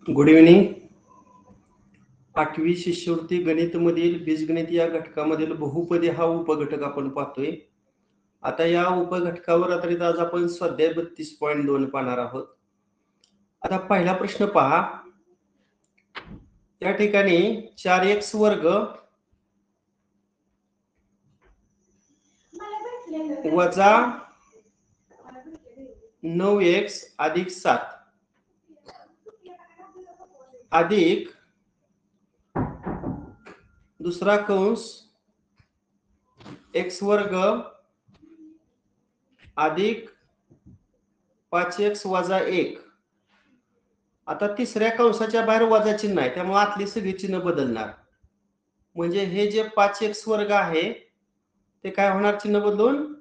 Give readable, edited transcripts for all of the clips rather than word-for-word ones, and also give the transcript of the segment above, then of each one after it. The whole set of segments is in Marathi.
Good evening. 8वी शिष्यवृत्ती गणित मधील बीजगणित या घटकामधील बहुपदी हा उपघटक आपण पाहतोय. आता या उपघटकावर आधारित आज आपण स्वाध्याय 32.2 पाहणार आहोत. आता पहिला प्रश्न पहा. या ठिकाणी 4x वर्ग वजा 9x अधिक 7 अधिक दुसरा कंस x वर्ग अधिक 5x वजा 1. आता तिसऱ्या कंसाच्या बाहेर वजा चिन्ह आहे, त्यामुळे आतली सगळी चिन्ह बदलणार. म्हणजे हे जे 5x वर्ग आहे ते काय होणार, चिन्ह बदलून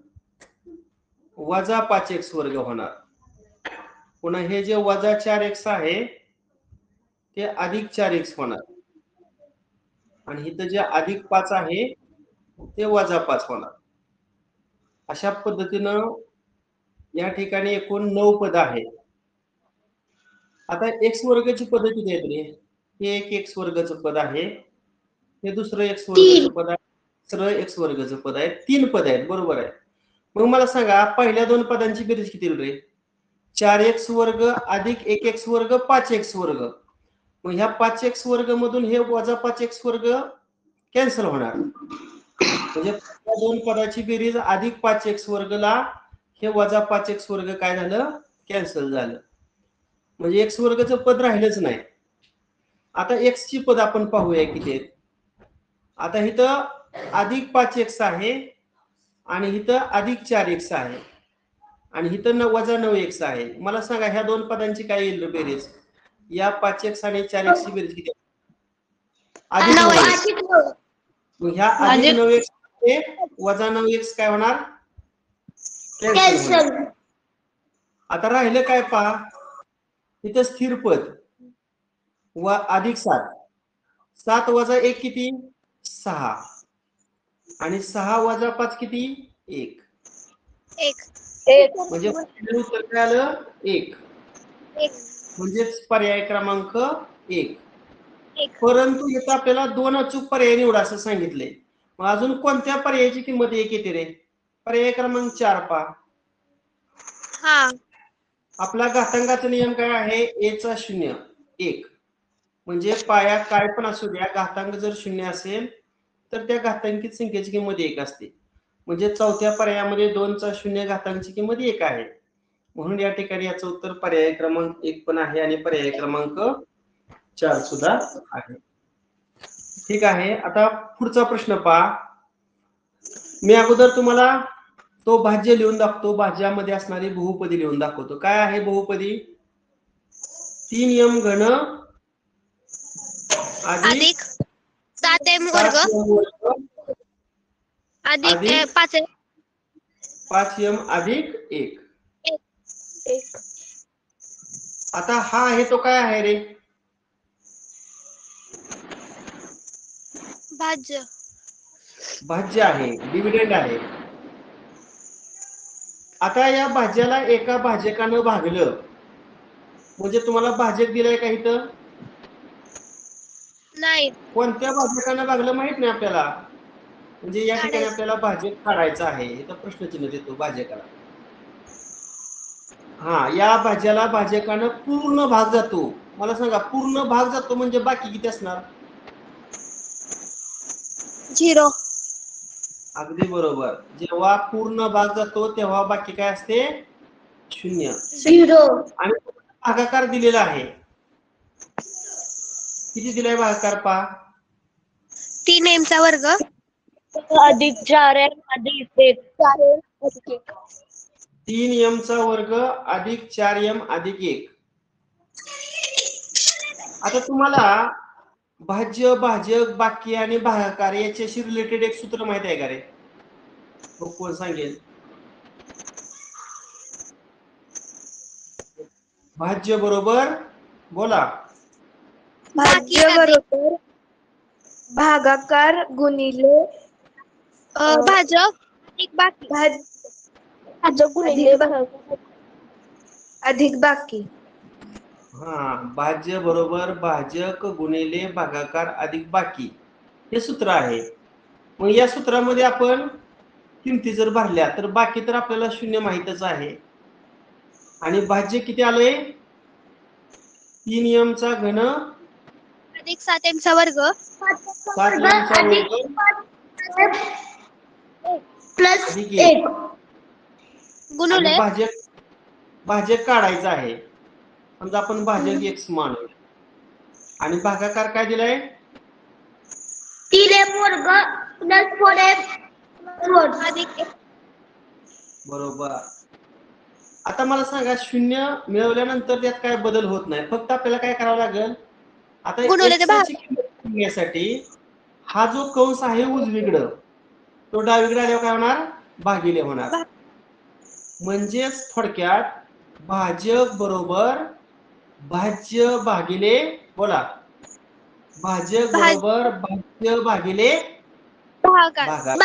वजा 5x वर्ग होणार. पुन्हा हे जे वजा 4x आहे ते अधिक 4x होणार. आणि इथं जे अधिक 5 आहे ते वजा 5 होणार. अशा पद्धतीनं या ठिकाणी एकूण 9 पद आहेत. आता x वर्गाची पद किती आहेत रे? हे एक x वर्गाचं पद आहे, हे दुसरं x वर्गाचं पद आहे, सरळ x वर्गाचं पद आहे. 3 पद आहेत, बरोबर आहे. मग मला सांगा पहिल्या 2 पदांची बेरीज किती येईल रे? 4x वर्ग अधिक 1x वर्ग 5x वर्ग. मग ह्या 5x वर्ग मधून हे वजा 5x वर्ग कॅन्सल होणार. म्हणजे या 2 पदाची बेरीज अधिक 5x वर्गला हे वजा 5x वर्ग काय झालं, कॅन्सल झालं. म्हणजे x वर्गाचं पद राहिलंच नाही. आता x ची पद आपण पाहूया किती आहेत. आता इथं अधिक 5x आहे आणि इथं अधिक 4x आहे आणि इथं वजा 9x आहे. मला सांगा ह्या 2 पदांची काय येईल बेरीज? या 5x आणि 4x ची बेरीज किती? अधिक 9x. मग ह्या अधिक 9x ते वजा 9x काय होणार, कॅन्सल. आता राहिलं काय पहा, इथं स्थिर पद व अधिक 7. 7 वजा 1 किती, 6. आणि 6 वजा 5 किती, 1. म्हणजे उत्तर काय आलं, 1. म्हणजेच पर्याय क्रमांक 1. परंतु इथं आपल्याला 2 अचूक पर्याय निवडा असं सांगितले. मग अजून कोणत्या पर्यायाची किंमत 1 येते रे? पर्याय क्रमांक 4 पहा. आपला घातांकाचा नियम काय आहे? a चा 0 1. म्हणजे पाया काय पण असू द्या, घातांक जर 0 असेल तर त्या घातांकित संख्येची किंमत 1 असते. म्हणजे चौथ्या पर्यायामध्ये 2 चा 0 घातांकाची किंमत 1 आहे. म्हणून या ठिकाणी याचं उत्तर पर्याय क्रमांक 1 पण आहे आणि पर्याय क्रमांक 4 सुद्धा आहे. ठीक आहे. आता पुढचा प्रश्न पहा. मी अगोदर तुम्हाला तो भाज्य लिहून दाखवतो, भाज्यामध्ये असणारी बहुपदी लिहून दाखवतो. काय आहे बहुपदी? 3m घन अधिक 7m वर्ग अधिक 5m अधिक 1. आता हा आहे तो काय आहे रे? भाज्य. भाज्य आहे, डिव्हिडंड आहे. आता या भाज्याला एका भाजकानं भागलं म्हणजे तुम्हाला भाजक दिलाय का इथं? नाही. कोणत्या भाजकानं भागलं माहित नाही आपल्याला. म्हणजे या ठिकाणी आपल्याला भाजक काढायचं आहे. इथं प्रश्नचिन्ह देतो भाजकाला. हा, या भाज्याला भाजकानं पूर्ण भाग जातो. मला सांगा पूर्ण भाग जातो म्हणजे बाकी किती असणार? 0. अगदी बरोबर. जेव्हा पूर्ण भाग जातो तेव्हा बाकी काय असते? 0 0 आणि भागाकार दिलेला आहे. किती दिलाय भागाकार पहा. 3m चा वर्ग अधिक 4m अधिक 1 4m अधिक 1 3m चा वर्ग अधिक 4m अधिक 1. आता तुम्हाला भाज्य, भाजक, बाकी आणि भागाकार याच्याशी रिलेटेड एक सूत्र माहित आहे का रे? कोण सांगेल? भाज्य बरोबर बोला. भाज्य बरोबर भागाकार गुणिले भाजक अधिक बाकी भाजक गुणिले अधिक बाकी. हा, भाज्य बरोबर भाजक गुणिले भागाकार अधिक बाकी हे सूत्र आहे. मग या सूत्रामध्ये आपण किमती जर भरल्या तर बाकी तर आपल्याला 0 माहितच आहे. आणि भाज्य किती आलंय? 3m चा घन अधिक 7m चा वर्ग 7m चा वर्ग प्लस अधिक 1 आणि गुणुले भाजक काढायचा आहे. समजा आपण भाजक x मानू आणि भागाकार काय दिलाय? 3m वर्ग प्लस 4m अधिक 1 बरोबर. आता मला सांगा 0 मिळवल्यानंतर त्यात काय बदल होत नाही, फक्त आपल्याला काय करावं लागेल? आता गुणुले ते x ची किंमत मिळवण्यासाठी हा जो कंस आहे उजवीकडं तो डावीकडे आल्यावर काय होणार? भागिले होणार. म्हणजेच थोडक्यात भाजक बरोबर भाज्य भागिले बोला. भाजक बरोबर भाज्य भागिले भागाकार.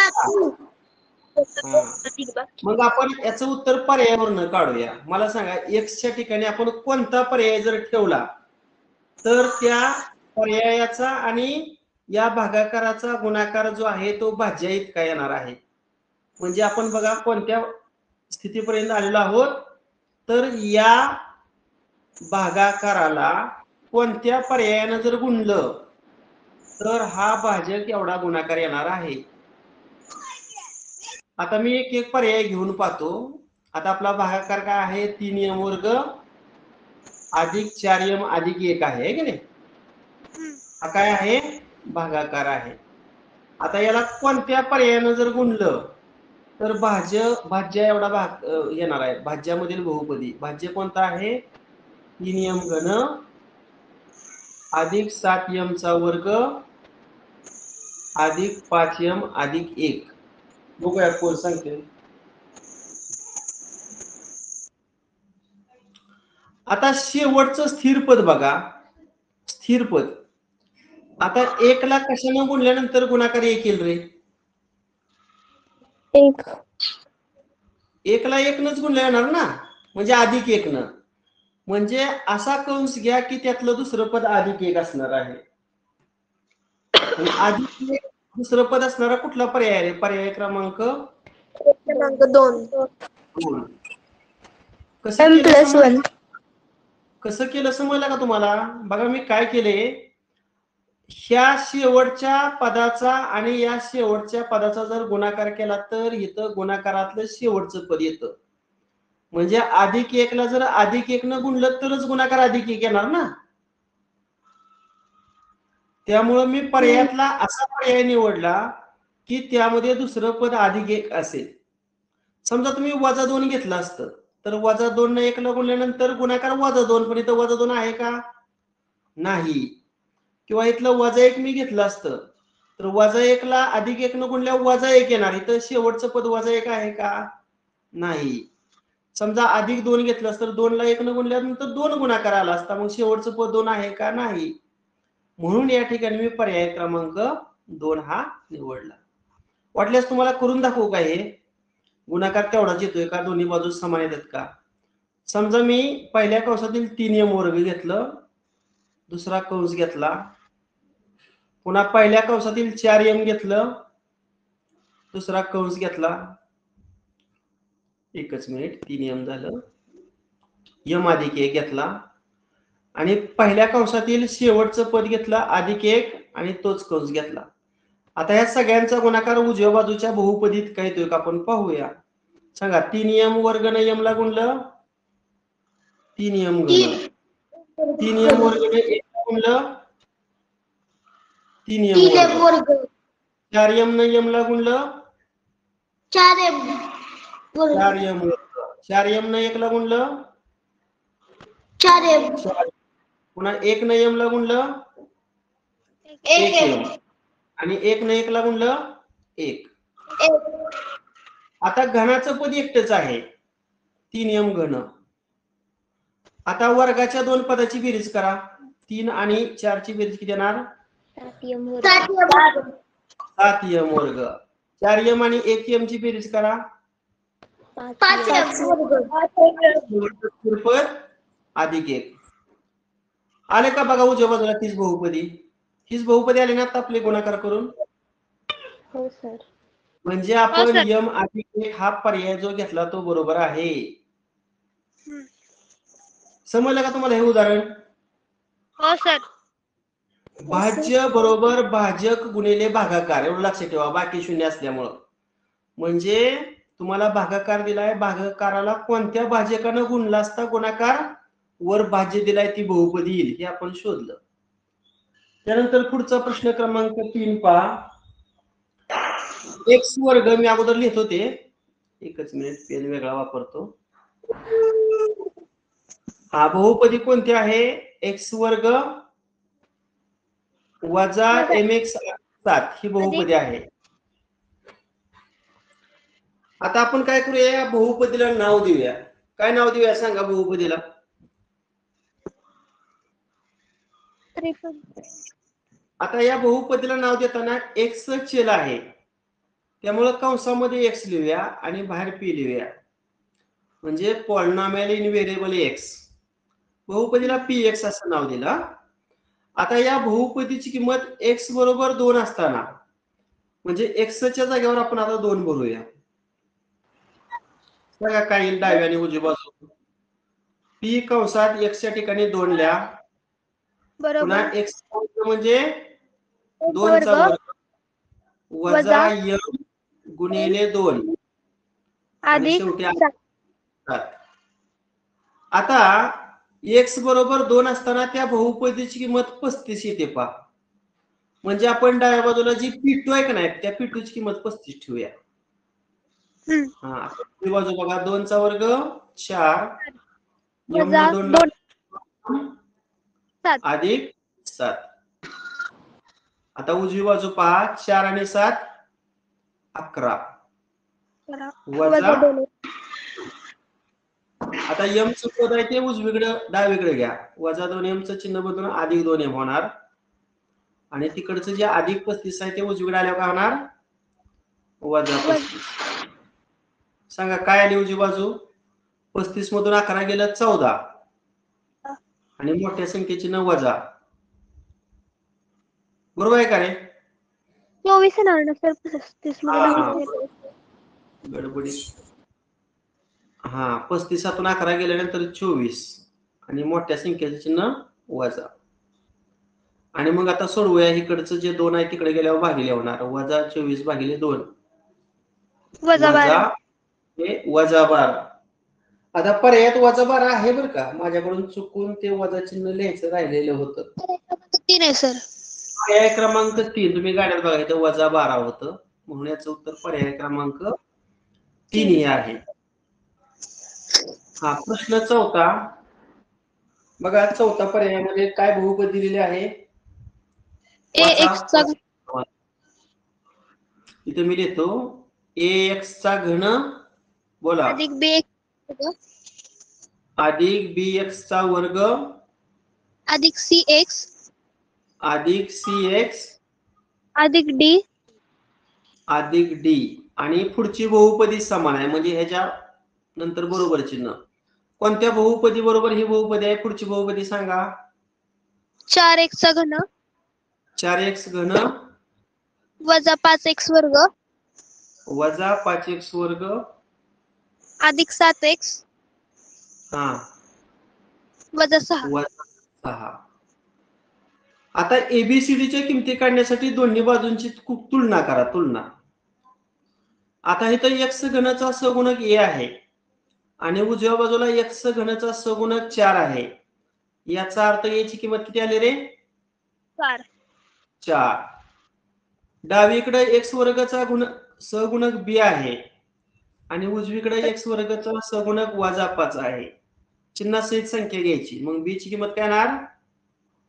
मग आपण याचं उत्तर पर्यायावरून काढूया. मला सांगा x च्या ठिकाणी आपण कोणता पर्याय जर ठेवला तर त्या पर्यायाचा आणि या भागाकाराचा गुणाकार जो आहे तो भाज्या इतका येणार आहे. म्हणजे आपण बघा कोणत्या स्थितीपर्यंत आलेलो आहोत. तर या भागाकाराला कोणत्या पर्यायानं जर गुणलं तर हा भाजक एवढा गुणाकार येणार आहे. आता मी एक एक पर्याय घेऊन पाहतो. आता आपला भागाकार काय आहे? 3m वर्ग अधिक 4m अधिक 1 आहे की नाही? हा काय आहे? भागाकार आहे. आता याला कोणत्या पर्यायानं जर गुणलं तर भाज्य एवढा भाग येणार आहे. भाज्यामधील बहुपदी भाज्य कोणता आहे? 3m घन अधिक 7m चा वर्ग अधिक 5m अधिक 1. बघूया कोण सांगते. आता शेवटचं स्थिर पद बघा. स्थिर पद आता 1 ला कशाने गुणल्यानंतर गुणाकार 1 येईल रे? 1 1 ला 1 नच गुणल्या येणार ना, म्हणजे अधिक 1 न. म्हणजे असा कंस घ्या की त्यातलं दुसरं पद अधिक 1 असणार आहे. अधिक 1 दुसरं पद असणारा कुठला पर्याय आहे? पर्याय क्रमांक 2. कसं केलं समजलं का तुम्हाला? बघा मी काय केले, ह्या शेवटच्या पदाचा आणि या शेवटच्या पदाचा जर गुणाकार केला तर इथं गुणाकारातलं शेवटचं पद येतं. म्हणजे अधिक 1 ला जर अधिक 1 न गुणलं तरच गुणाकार अधिक 1 येणार ना. त्यामुळे मी पर्यायातला असा पर्याय निवडला की त्यामध्ये दुसरं पद अधिक 1 असेल. समजा तुम्ही -2 घेतलं असतं तर -2 न 1 ला गुणल्यानंतर गुणाकार -2, पण इथं -2 आहे का? नाही. किंवा इथलं -1 मी घेतलं असतं तर -1 ला अधिक 1 न गुणल्यावर -1 येणार. इथं शेवटचं पद -1 आहे का? नाही. समजा अधिक 2 घेतलं असतं तर 2 ला 1 न गुणल्यानंतर 2 गुणाकार आला असता. मग शेवटचं पद 2 आहे का? नाही. म्हणून या ठिकाणी मी पर्याय क्रमांक 2 हा निवडला. वाटल्यास तुम्हाला करून दाखवू का हे? गुणाकार तेवढाच येतोय का? दोन्ही बाजू समान येतात का? समजा मी पहिल्या कंसातील 3m वर्ग घेतलं, दुसरा कंस घेतला, पुन्हा पहिल्या कंसातील 4m घेतलं, दुसरा कंस घेतला. एकच मिनिट, 3m झालं, m अधिक 1 घेतला आणि पहिल्या कंसातील शेवटचं पद घेतलं अधिक 1 आणि तोच कंस घेतला. आता या सगळ्यांचा गुणाकार उजव्या बाजूच्या बहुपदीत काय येतोय का आपण पाहूया. सांगा 3m वर्ग न m ला गुणलं 3m घन 3m वर्ग 1 गुणलं 3m वर्ग 4m न m ला गुणलं 4m 4m वर्ग 4m न 1 ला गुणलं 4m पुन्हा 1 न m ला गुणलं 1m आणि 1 न 1 ला गुणलं 1. आता घनाचं पद एकटच आहे 3m घन. आता वर्गाच्या दोन पदाची बेरीज करा. 3 आणि 4 ची बेरीज किती येणार 7m वर्ग. 4m आणि 1m ची बेरीज करा 5m पद अधिक 1. आले का बघा उजव्या बाजूला तीच बहुपदी. हीच बहुपदी आली ना आपले गुणाकार करून. हो सर. म्हणजे आपण m अधिक 1 हा पर्याय जो घेतला तो बरोबर आहे. समजलं का तुम्हाला हे उदाहरण. हो सर. भाज्य बरोबर भाजक गुणिले भागाकार एवढं लक्षात ठेवा. बाकी शून्य असल्यामुळं म्हणजे तुम्हाला भागाकार दिलाय. भागाकाराला कोणत्या भाजकानं गुणला असता गुणाकार वर भाज्य दिलाय ती बहुपदी येईल हे आपण शोधलं. त्यानंतर पुढचा प्रश्न क्रमांक 3 पहा. x वर्ग मी अगोदर लिहित होते. एकच मिनिट पेन वेगळा वापरतो. हा बहुपदी कोणती आहे x वर्ग वजा mx 7 ही बहुपदी आहे. आता आपण काय करूया या बहुपदीला नाव देऊया. काय नाव देऊया सांगा बहुपदीला. आता या बहुपदीला नाव देताना x चल आहे त्यामुळे कंसामध्ये x लिहूया आणि बाहेर p लिहूया. म्हणजे polynomial in variable x. बहुपदीला px असं नाव दिलं. आता या बहुपदीची किंमत x बरोबर 2 असताना म्हणजे x च्या जागेवर आपण आता 2 भरूया. बघा काय येईल डाव्या आणि उजवी बाजू. p कंसात x च्या ठिकाणी 2 लिहा. पुन्हा बरोबर. x म्हणजे 2 चा वर्ग वजा m गुणिले 2 आणि अधिक शेवटी 7. आता x बरोबर 2 असताना त्या बहुपदीची किंमत 35 येते पहा. म्हणजे आपण डाव्या बाजूला जी p2 आहे का नाही त्या p2 ची किंमत 35 ठेवूया. हा उजवी बाजू बघा 2 चा वर्ग 4 m वजा 2 7 अधिक 7. आता उजवी बाजू पहा 4 आणि 7 11 वजा. आता m चं पद आहे ते उजवीकडे डावीकडे घ्या. वजा 2m चं चिन्ह बदलून अधिक 2m होणार आणि तिकडचं जे अधिक 35 आहे ते उजवीकडे आल्यावर काय होणार वजा 35. सांगा काय आली उजवी बाजू. 35 मधून 11 गेलं 14 आणि मोठ्या संख्येची न वजा. बरोबर आहे का रे. 24 येणार ना सर. 35 मध्ये गडबडी. हा 35 तून 11 गेल्यानंतर 24 आणि मोठ्या संख्येचे चिन्ह वजा. आणि मग आता सोडवूया. इकडचं जे 2 आहे तिकडे गेल्यावर भागिले होणार. वजा 24 भागिले 2 वजा 12. हे वजा 12. आता पर्यायात वजा 12 आहे बरं का. माझ्याकडून चुकून ते वजा चिन्ह लिहायचं राहिलेलं होतं. 3 आहे सर. पर्याय क्रमांक 3 तुम्ही गाड्यात बघा इथं वजा 12 होतं म्हणून याचं उत्तर पर्याय क्रमांक 3 हे आहे. हा प्रश्न 4 बघा. 4 पर्यायामध्ये काय बहुपद दिलेले आहे. इथे मी लिहितो ax चा घन बोला अधिक bx अधिक bx चा वर्ग अधिक cx अधिक cx अधिक d अधिक d आणि पुढची बहुपदी समान आहे म्हणजे ह्याच्या नंतर बरोबर चिन्ह. कोणत्या बहुपदी बरोबर ही बहुपदी आहे. पुढची बहुपदी सांगा. 4x चा घन 4x घन वजा 5x वर्ग वजा 5x वर्ग अधिक 7x हा वजा 6 वजा 6. आता एबीसीडीच्या किमती काढण्यासाठी दोन्ही बाजूंची तुलना करा. तुलना. आता इथं x घनाचा सहगुणक a आहे आणि उजव्या बाजूला x घनचा सगुणक 4 आहे. याचा अर्थ याची किंमत किती आली रे? 4. 4. डावीकडे x वर्गाचा सगुणक b आहे आणि उजवीकडे x वर्गाचा सगुणक -5 आहे. चिन्हासहित संख्या घ्यायची. मग b ची किंमत काय येणार?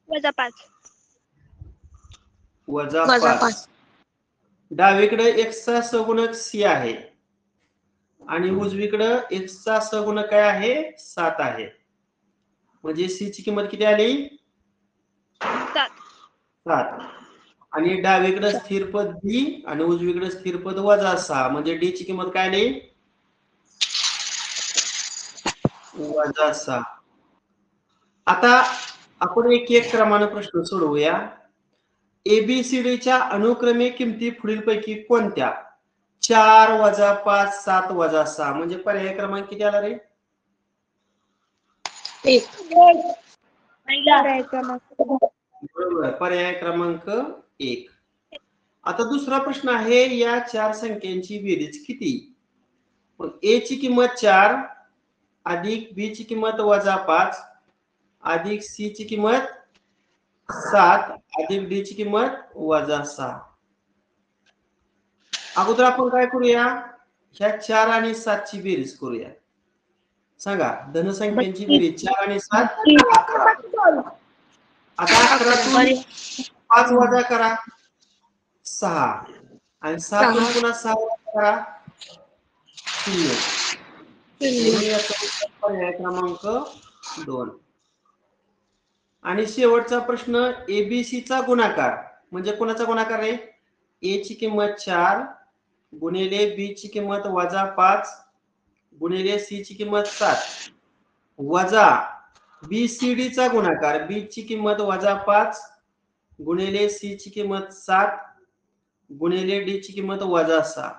-5. -5. डावीकडे x चा सगुणक c आहे आणि उजवीकडे x चा सगुणक काय आहे? 7 आहे. म्हणजे c ची किंमत किती आली? 7. आणि डावीकडे स्थिर पद b आणि उजवीकडे स्थिर पद -6 म्हणजे d ची किंमत काय आली? -6. आता आपण एक क्रमाने प्रश्न सोडवूया. एबीसीडीच्या अनुक्रमे किमती पुढीलपैकी कोणत्या? 4 - 5 7 - 6 म्हणजे पर्याय क्रमांक किती आला रे? 1. बरोबर, पर्याय क्रमांक 1. आता दुसरा प्रश्न आहे, या 4 संख्यांची बेरीज किती? a ची किंमत 4 अधिक b ची किंमत -5 अधिक c ची किंमत 7 अधिक d ची किंमत -6. अगोदर आपण काय करूया? ह्या 4 आणि 7 ची बेरीज करूया. सांगा, धनसंख्यांची बेरीज 4 आणि 7 11. आता 11 5 वजा करा 6 आणि 7 पुन्हा 6 वजा करा 0. पर्याय क्रमांक 2. आणि शेवटचा प्रश्न, एबीसी चा गुणाकार म्हणजे कोणाचा गुणाकार आहे? a ची किंमत 4 गुणिले b ची किंमत -5 गुणिले c ची किंमत 7 वजा बीसीडी चा गुणाकार, b ची किंमत -5 गुणिले c ची किंमत 7 गुणिले d ची किंमत -6.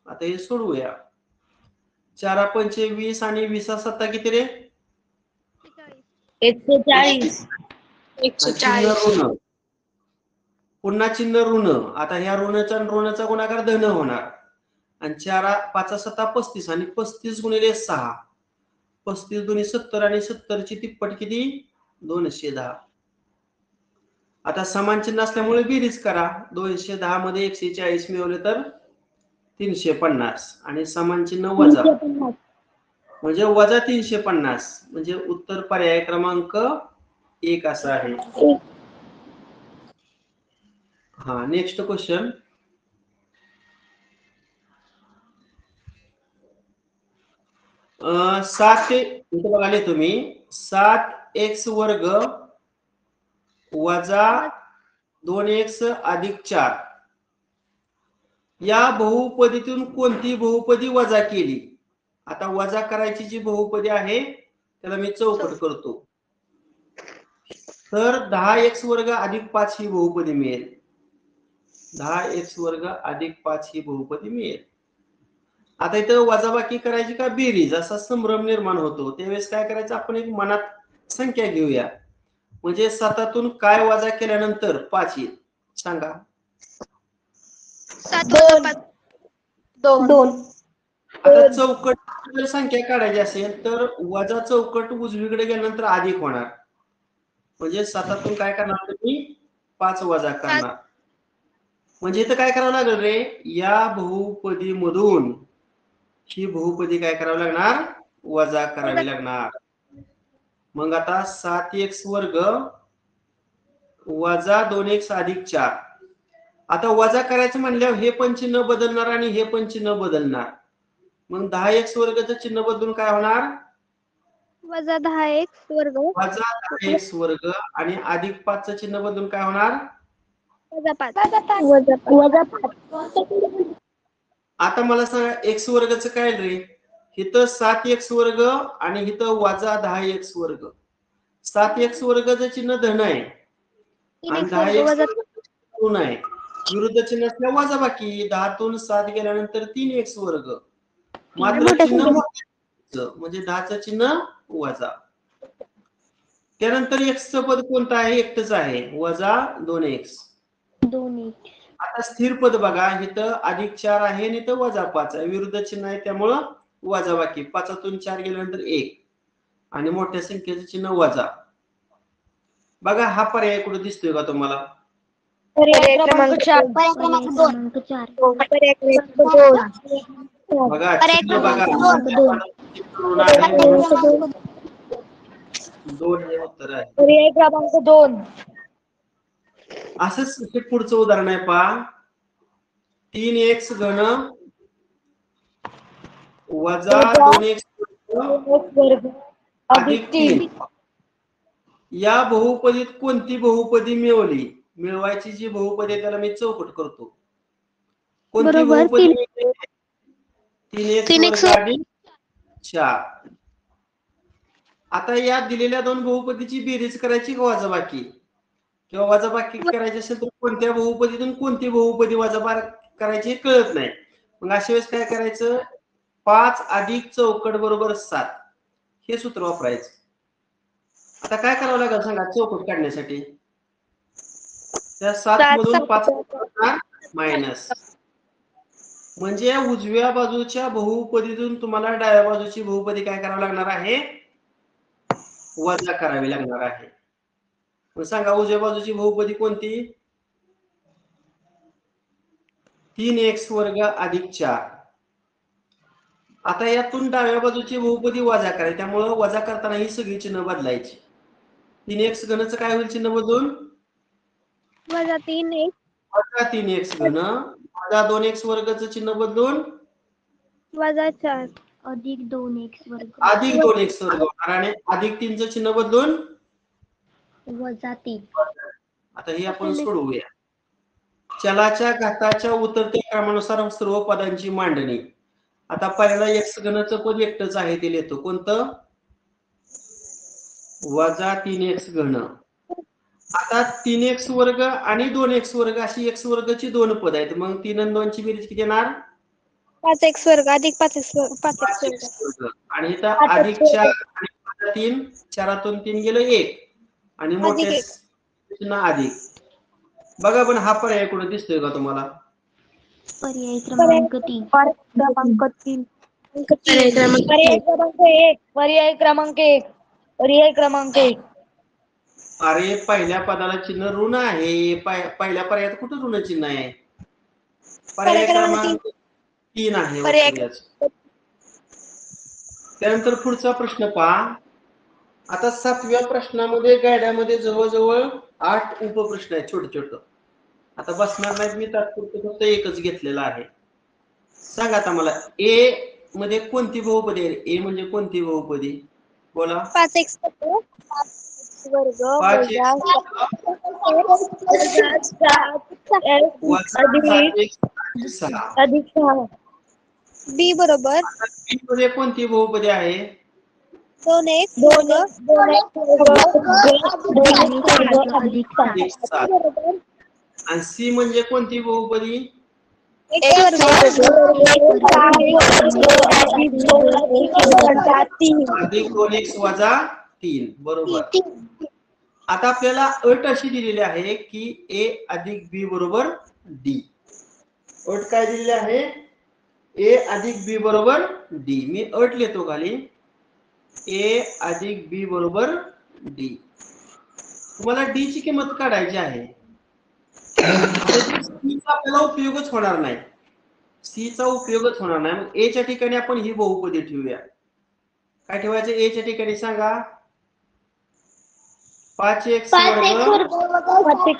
आता हे सोडवूया. 4 पंचे 20 आणि 20 7 किती रे? 140. चिन्ह ऋण, पुन्हा चिन्ह ऋण. आता ह्या ऋणाचा आणि ऋणाचा गुणाकार धन होणार. आणि 4 5 7 35 आणि 35 गुणिले 6 35 दुनी 70 आणि 70 ची तिप्पट किती? 210. आता समान चिन्ह असल्यामुळे बेरीज करा. 210 मध्ये 140 मिळवले तर 350 आणि समान चिन्ह वजा म्हणजे वजा 350 म्हणजे उत्तर पर्याय क्रमांक 1 असा आहे. हा, नेक्स्ट क्वेश्चन. सात इथे बघाले तुम्ही 7x वर्ग वजा 2x अधिक 4 या बहुपदीतून कोणती बहुपदी वजा केली? आता वजा करायची जी बहुपदी आहे त्याला मी चौकट करतो. तर 10x वर्ग अधिक 5 ही बहुपदी मिळेल. 10x वर्ग अधिक 5 ही बहुपदी मिळेल. आता इथं वजाबाकी करायची का बेरीज असा संभ्रम निर्माण होतो. त्यावेळेस काय करायचं, आपण एक मनात संख्या घेऊया. म्हणजे 7तून काय वजा केल्यानंतर 5 येईल? सांगा. 2. आता चौकट जर संख्या काढायची असेल तर वजा चौकट उजवीकडे गेल्यानंतर अधिक होणार. म्हणजे 7तून काय करणार तुम्ही? 5 वजा करणार. म्हणजे इथं काय करावं लागेल रे? या बहुपदी मधून ही बहुपदी काय करावी लागणार? वजा करावी लागणार. मग आता 7x वर्ग वजा 2x अधिक 4. आता वजा करायचं म्हणल्यावर हे पण चिन्ह बदलणार आणि हे पण चिन्ह बदलणार. मग 10x वर्गचं चिन्ह बदलून काय होणार? वजा 10x वर्ग वजा 10x वर्ग आणि अधिक 5चं चिन्ह बदलून काय होणार? वजा 5. आता मला सांगा x वर्गचं काय रे? इथं 7x वर्ग आणि इथं वजा 10x वर्ग. 7x वर्गचं चिन्ह धन आहे आणि 10x ऋण आहे. विरुद्ध चिन्ह असल्या वजा बाकी. 10तून 7 गेल्यानंतर 3x वर्ग. मात्र चिन्ह म्हणजे 10चं चिन्ह वजा. त्यानंतर x चं पद कोणतं आहे? एकटच आहे, वजा 2x. आता स्थिर पद बघा, इथं अधिक 4 आहे आणि इथं वजा 5 आहे. विरुद्ध चिन्ह आहे त्यामुळं वजाबाकी 5तून 4 गेल्यानंतर 1 आणि मोठ्या संख्येचं चिन्ह वजा. बघा हा पर्याय कुठे दिसतोय का तुम्हाला? पर्याय क्रमांक 4. पर्याय क्रमांक 4. पर्याय क्रमांक 2. बघा पर्याय चिन्ह बघा क्रमांक 2. ऋण आहे म्हणून 2 हे उत्तर आहे. पर्याय क्रमांक 2. असंच हे पुढचं उदाहरण आहे पहा. 3x घन वजा 2x वर्ग अधिक 3. या बहुपदीत कोणती बहुपदी मिळवायची जी बहुपदी आहे त्याला मी चौकट करतो. कोणती बरोबर, बहुपदी मिळते? 3x वर्ग अधिक 4. आता या दिलेल्या दोन बहुपदीची बेरीज करायची का वजाबाकी? किंवा वजाबाकी करायची असेल तर कोणत्या बहुपदीतून कोणती बहुपदी वजाबाकी करायची हे कळत नाही. मग अशा वेळेस काय करायचं? 5 अधिक चौकट बरोबर 7 हे सूत्र वापरायचं. आता काय करावं लागेल सांगा चौकट काढण्यासाठी? त्या 7 मधून 5 मायनस, म्हणजे उजव्या बाजूच्या बहुपदीतून तुम्हाला डाव्या बाजूची बहुपदी काय करावी लागणार आहे? वजा करावी लागणार आहे. मग सांगा उजव्या बाजूची बहुपदी कोणती? 3x वर्ग अधिक 4. आता यातून डाव्या बाजूची बहुपदी वजा करायची, त्यामुळे वजा करताना ही सगळी चिन्ह बदलायची. 3x घनचं काय होईल चिन्ह बदलून? वजा 3x वजा 3x घन वजा 2x वर्गचं चिन्ह बदलून वजा 4 अधिक 2x वर्ग अधिक 2x वर्ग होणार आणि अधिक 3चं चिन्ह बदलून वजा 3. आता हे आपण सोडवूया. चलाच्या घाताच्या उतरत्या क्रमानुसार सर्व पदांची मांडणी. आता पहिला x घनचं पद एकटंच आहे ते लिहितो. कोणतं? वजा 3x घन. आता 3x वर्ग आणि 2x वर्ग अशी x वर्गची दोन पद आहेत. मग 3 आणि 2 ची बेरीज किती येणार? 5x वर्ग अधिक 5x वर्ग. आणि इथं अधिक 4 आणि 3 4तून 3 गेलं 1 आणि मोठे चिन्ह अधिक. बघा पण हा पर्याय कुठे दिसतोय का तुम्हाला? पर्याय क्रमांक 3. पर्याय क्रमांक 1. पर्याय क्रमांक 1. पर्याय क्रमांक 1. अरे पहिल्या पदाला चिन्ह ऋण आहे. पहिल्या पर्यायात कुठं ऋण चिन्ह आहे? पर्याय क्रमांक 3 आहे. त्यानंतर पुढचा प्रश्न पहा. आता 7व्या प्रश्नामध्ये गाड्यामध्ये जवळजवळ 8 उपप्रश्न आहेत छोटे छोटे. आता बसणार नाहीत मी तात्पुरतं फक्त एकच घेतलेला आहे. सांगा आता मला ए मध्ये कोणती बहुपदी आहे? ए म्हणजे कोणती बहुपदी? बोला. 5x वर्ग अधिक 6. b बरोबर बी मध्ये कोणती बहुपदी आहे? 2x अधिक 6. आणि सी म्हणजे कोणती बहुपदी? अधिक 2x वजा 3. बरोबर. आता आपल्याला अट अशी दिलेली आहे की ए अधिक बी बरोबर डी. अट काय दिलेली आहे? ए अधिक बी बरोबर डी. मी अट लिहितो खाली. ए अधिक बी बरोबर डी. तुम्हाला डी ची किंमत काढायची आहे. सीचा आपल्याला उपयोगच होणार नाही. सीचा उपयोगच होणार नाही. मग ए च्या ठिकाणी आपण ही बहुपदी ठेवूया. काय ठेवायचं ए च्या ठिकाणी सांगा? 5x वर्ग अधिक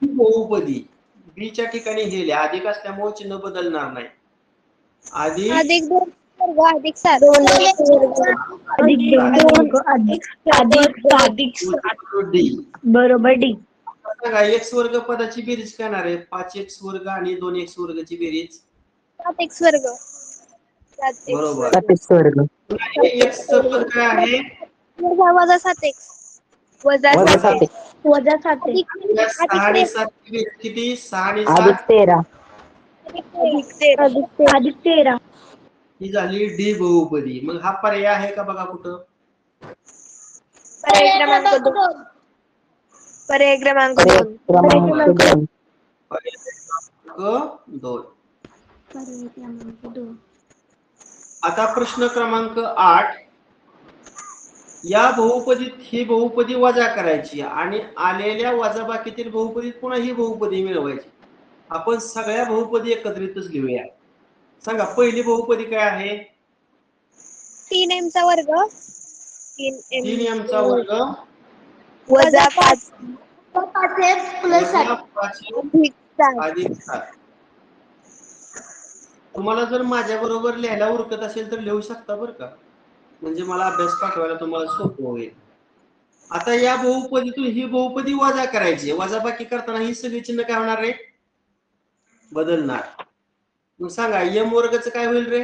बहुपदी बी च्या ठिकाणी हे लिहा. अधिक असल्यामुळे चिन्ह बदलणार नाही. अधिक 2 वर्ग अधिक 7 डी बरोबर डी. सांगा x वर्ग पदाची बेरीज काय येणार आहे? 5x वर्ग आणि 2x वर्गची बेरीज 7x वर्ग. बरोबर. x चं पद काय आहे? वजा 7x वजा 7. 6 आणि 7 ची बेरीज किती? 6 आणि 7 अधिक 13. ही झाली डी बहुपदी. मग हा पर्याय आहे का बघा कुठं? पर्याय क्रमांक 2. पर्याय क्रमांक 2. 2. आता प्रश्न क्रमांक 8. या बहुपदीत ही बहुपदी वजा करायची आणि आलेल्या वजाबाकीतील बहुपदीत पुन्हा ही बहुपदी मिळवायची. आपण सगळ्या बहुपदी एकत्रितच लिहूया. सांगा पहिली बहुपदी काय आहे? 3m चा वर्ग 3m चा वर्ग वजा 5 वजा 5 अधिक 7. तुम्हाला जर माझ्या बरोबर लिहायला उरकत असेल तर लिहू शकता बरं का, म्हणजे मला अभ्यास पाठवायला तुम्हाला सोपं होईल. आता या बहुपदीतून ही बहुपदी वजा करायची. वजाबाकी करताना ही सगळी चिन्ह काय होणार रे? बदलणार. मग सांगा m वर्गचं काय होईल रे?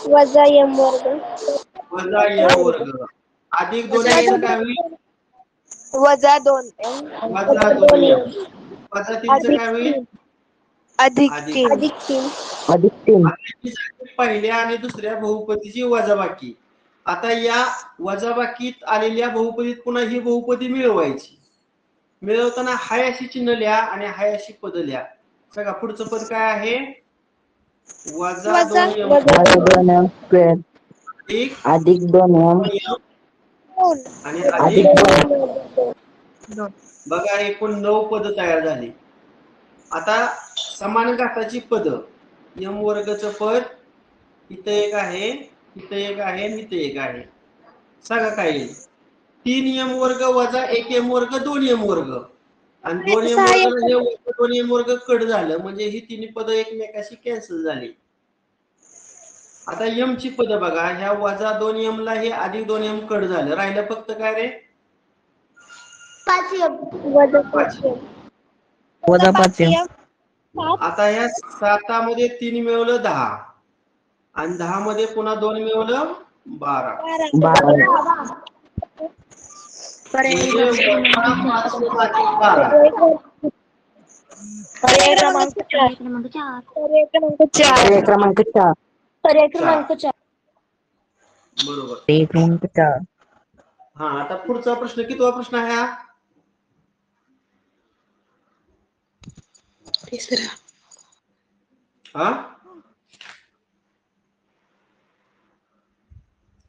वजा m वर्ग वजा m वर्ग अधिक 2m काय होईल? वजा 2m वजा 2m वजा 3 काय होईल? अधिक अधिक 3 पहिल्या आणि दुसऱ्या बहुपदीची वजाबाकी. आता या वजाबाकीत आलेल्या बहुपदीत पुन्हा ही बहुपदी मिळवायची. मिळवताना हाय अशी चिन्ह लिहा आणि हाय अशी पद लिहा. बघा पुढचं पद काय आहे? वजा 2m स्क्वेअर अधिक 2m आणि अधिक 2. बघा एकूण 9 पद तयार झाली. आता समान घाताची पद m वर्गचं पद इथं एक आहे, इथं एक आहे, इथं एक आहे. सांगा काय येईल? 3m वर्ग वजा 1m वर्ग 2m वर्ग आणि 2m वर्ग हे 2m वर्ग कट झालं म्हणजे ही तिन्ही पद एकमेकाशी कॅन्सल झाली. आता m ची पद बघा, ह्या वजा 2m ला हे अधिक 2m कट झालं, राहिलं फक्त काय रे? 5m वजा 5m. आता ह्या 7 मध्ये 3 मिळवलं 10 आणि 10 मध्ये पुन्हा 2 मिळवलं 12. म्हणजे वजा 5 अधिक 12. पर्याय क्रमांक 4 क्रमांक 4. पर्याय क्रमांक 4 बरोबर. क्रमांक 4. हा आता पुढचा प्रश्न कितवा प्रश्न आहे हा? हा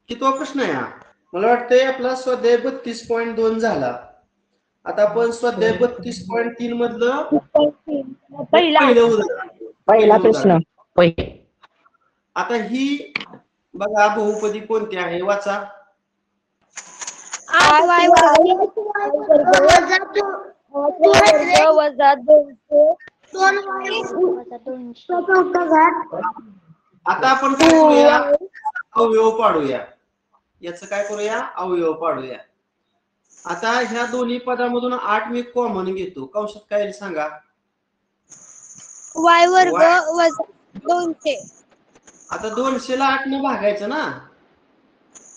कितवा प्रश्न आहे हा? मला वाटतंय आपला स्वाध्याय 32.2 झाला. आता आपण स्वाध्याय 32.3 मधलं पहिलं उदाहरण. पहिला प्रश्न. आता ही बघा बहुपदी कोणती आहे वाचा. 8y वजा 200 आता आपण काय करूया? अवयव पाडूया. याचं काय करूया? अवयव पाडूया. आता ह्या दोन्ही पदामधून 8 मी कॉमन घेतो. कंसात काय येईल सांगा? y वर्ग वजा 200. आता 200 ला 8 ने भागायचं ना,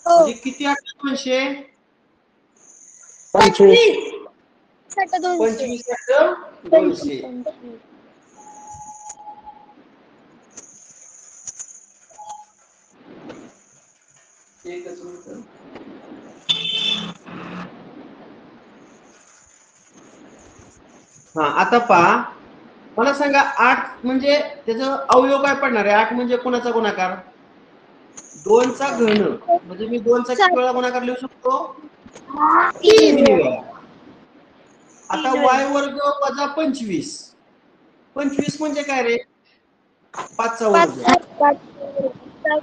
म्हणजे किती 8 200? 25. 25 200. एकच मिनिट. हा आता पहा, मला सांगा 8 म्हणजे त्याचं अवयव काय पडणार आहे? 8 म्हणजे कोणाचा गुणाकार? 2 चा घन. म्हणजे मी 2 चा किती वेळा गुणाकार लिहू शकतो? 3 वेळा. आता y वर्ग वजा 25. 25 म्हणजे काय रे? 5 चा वर्ग.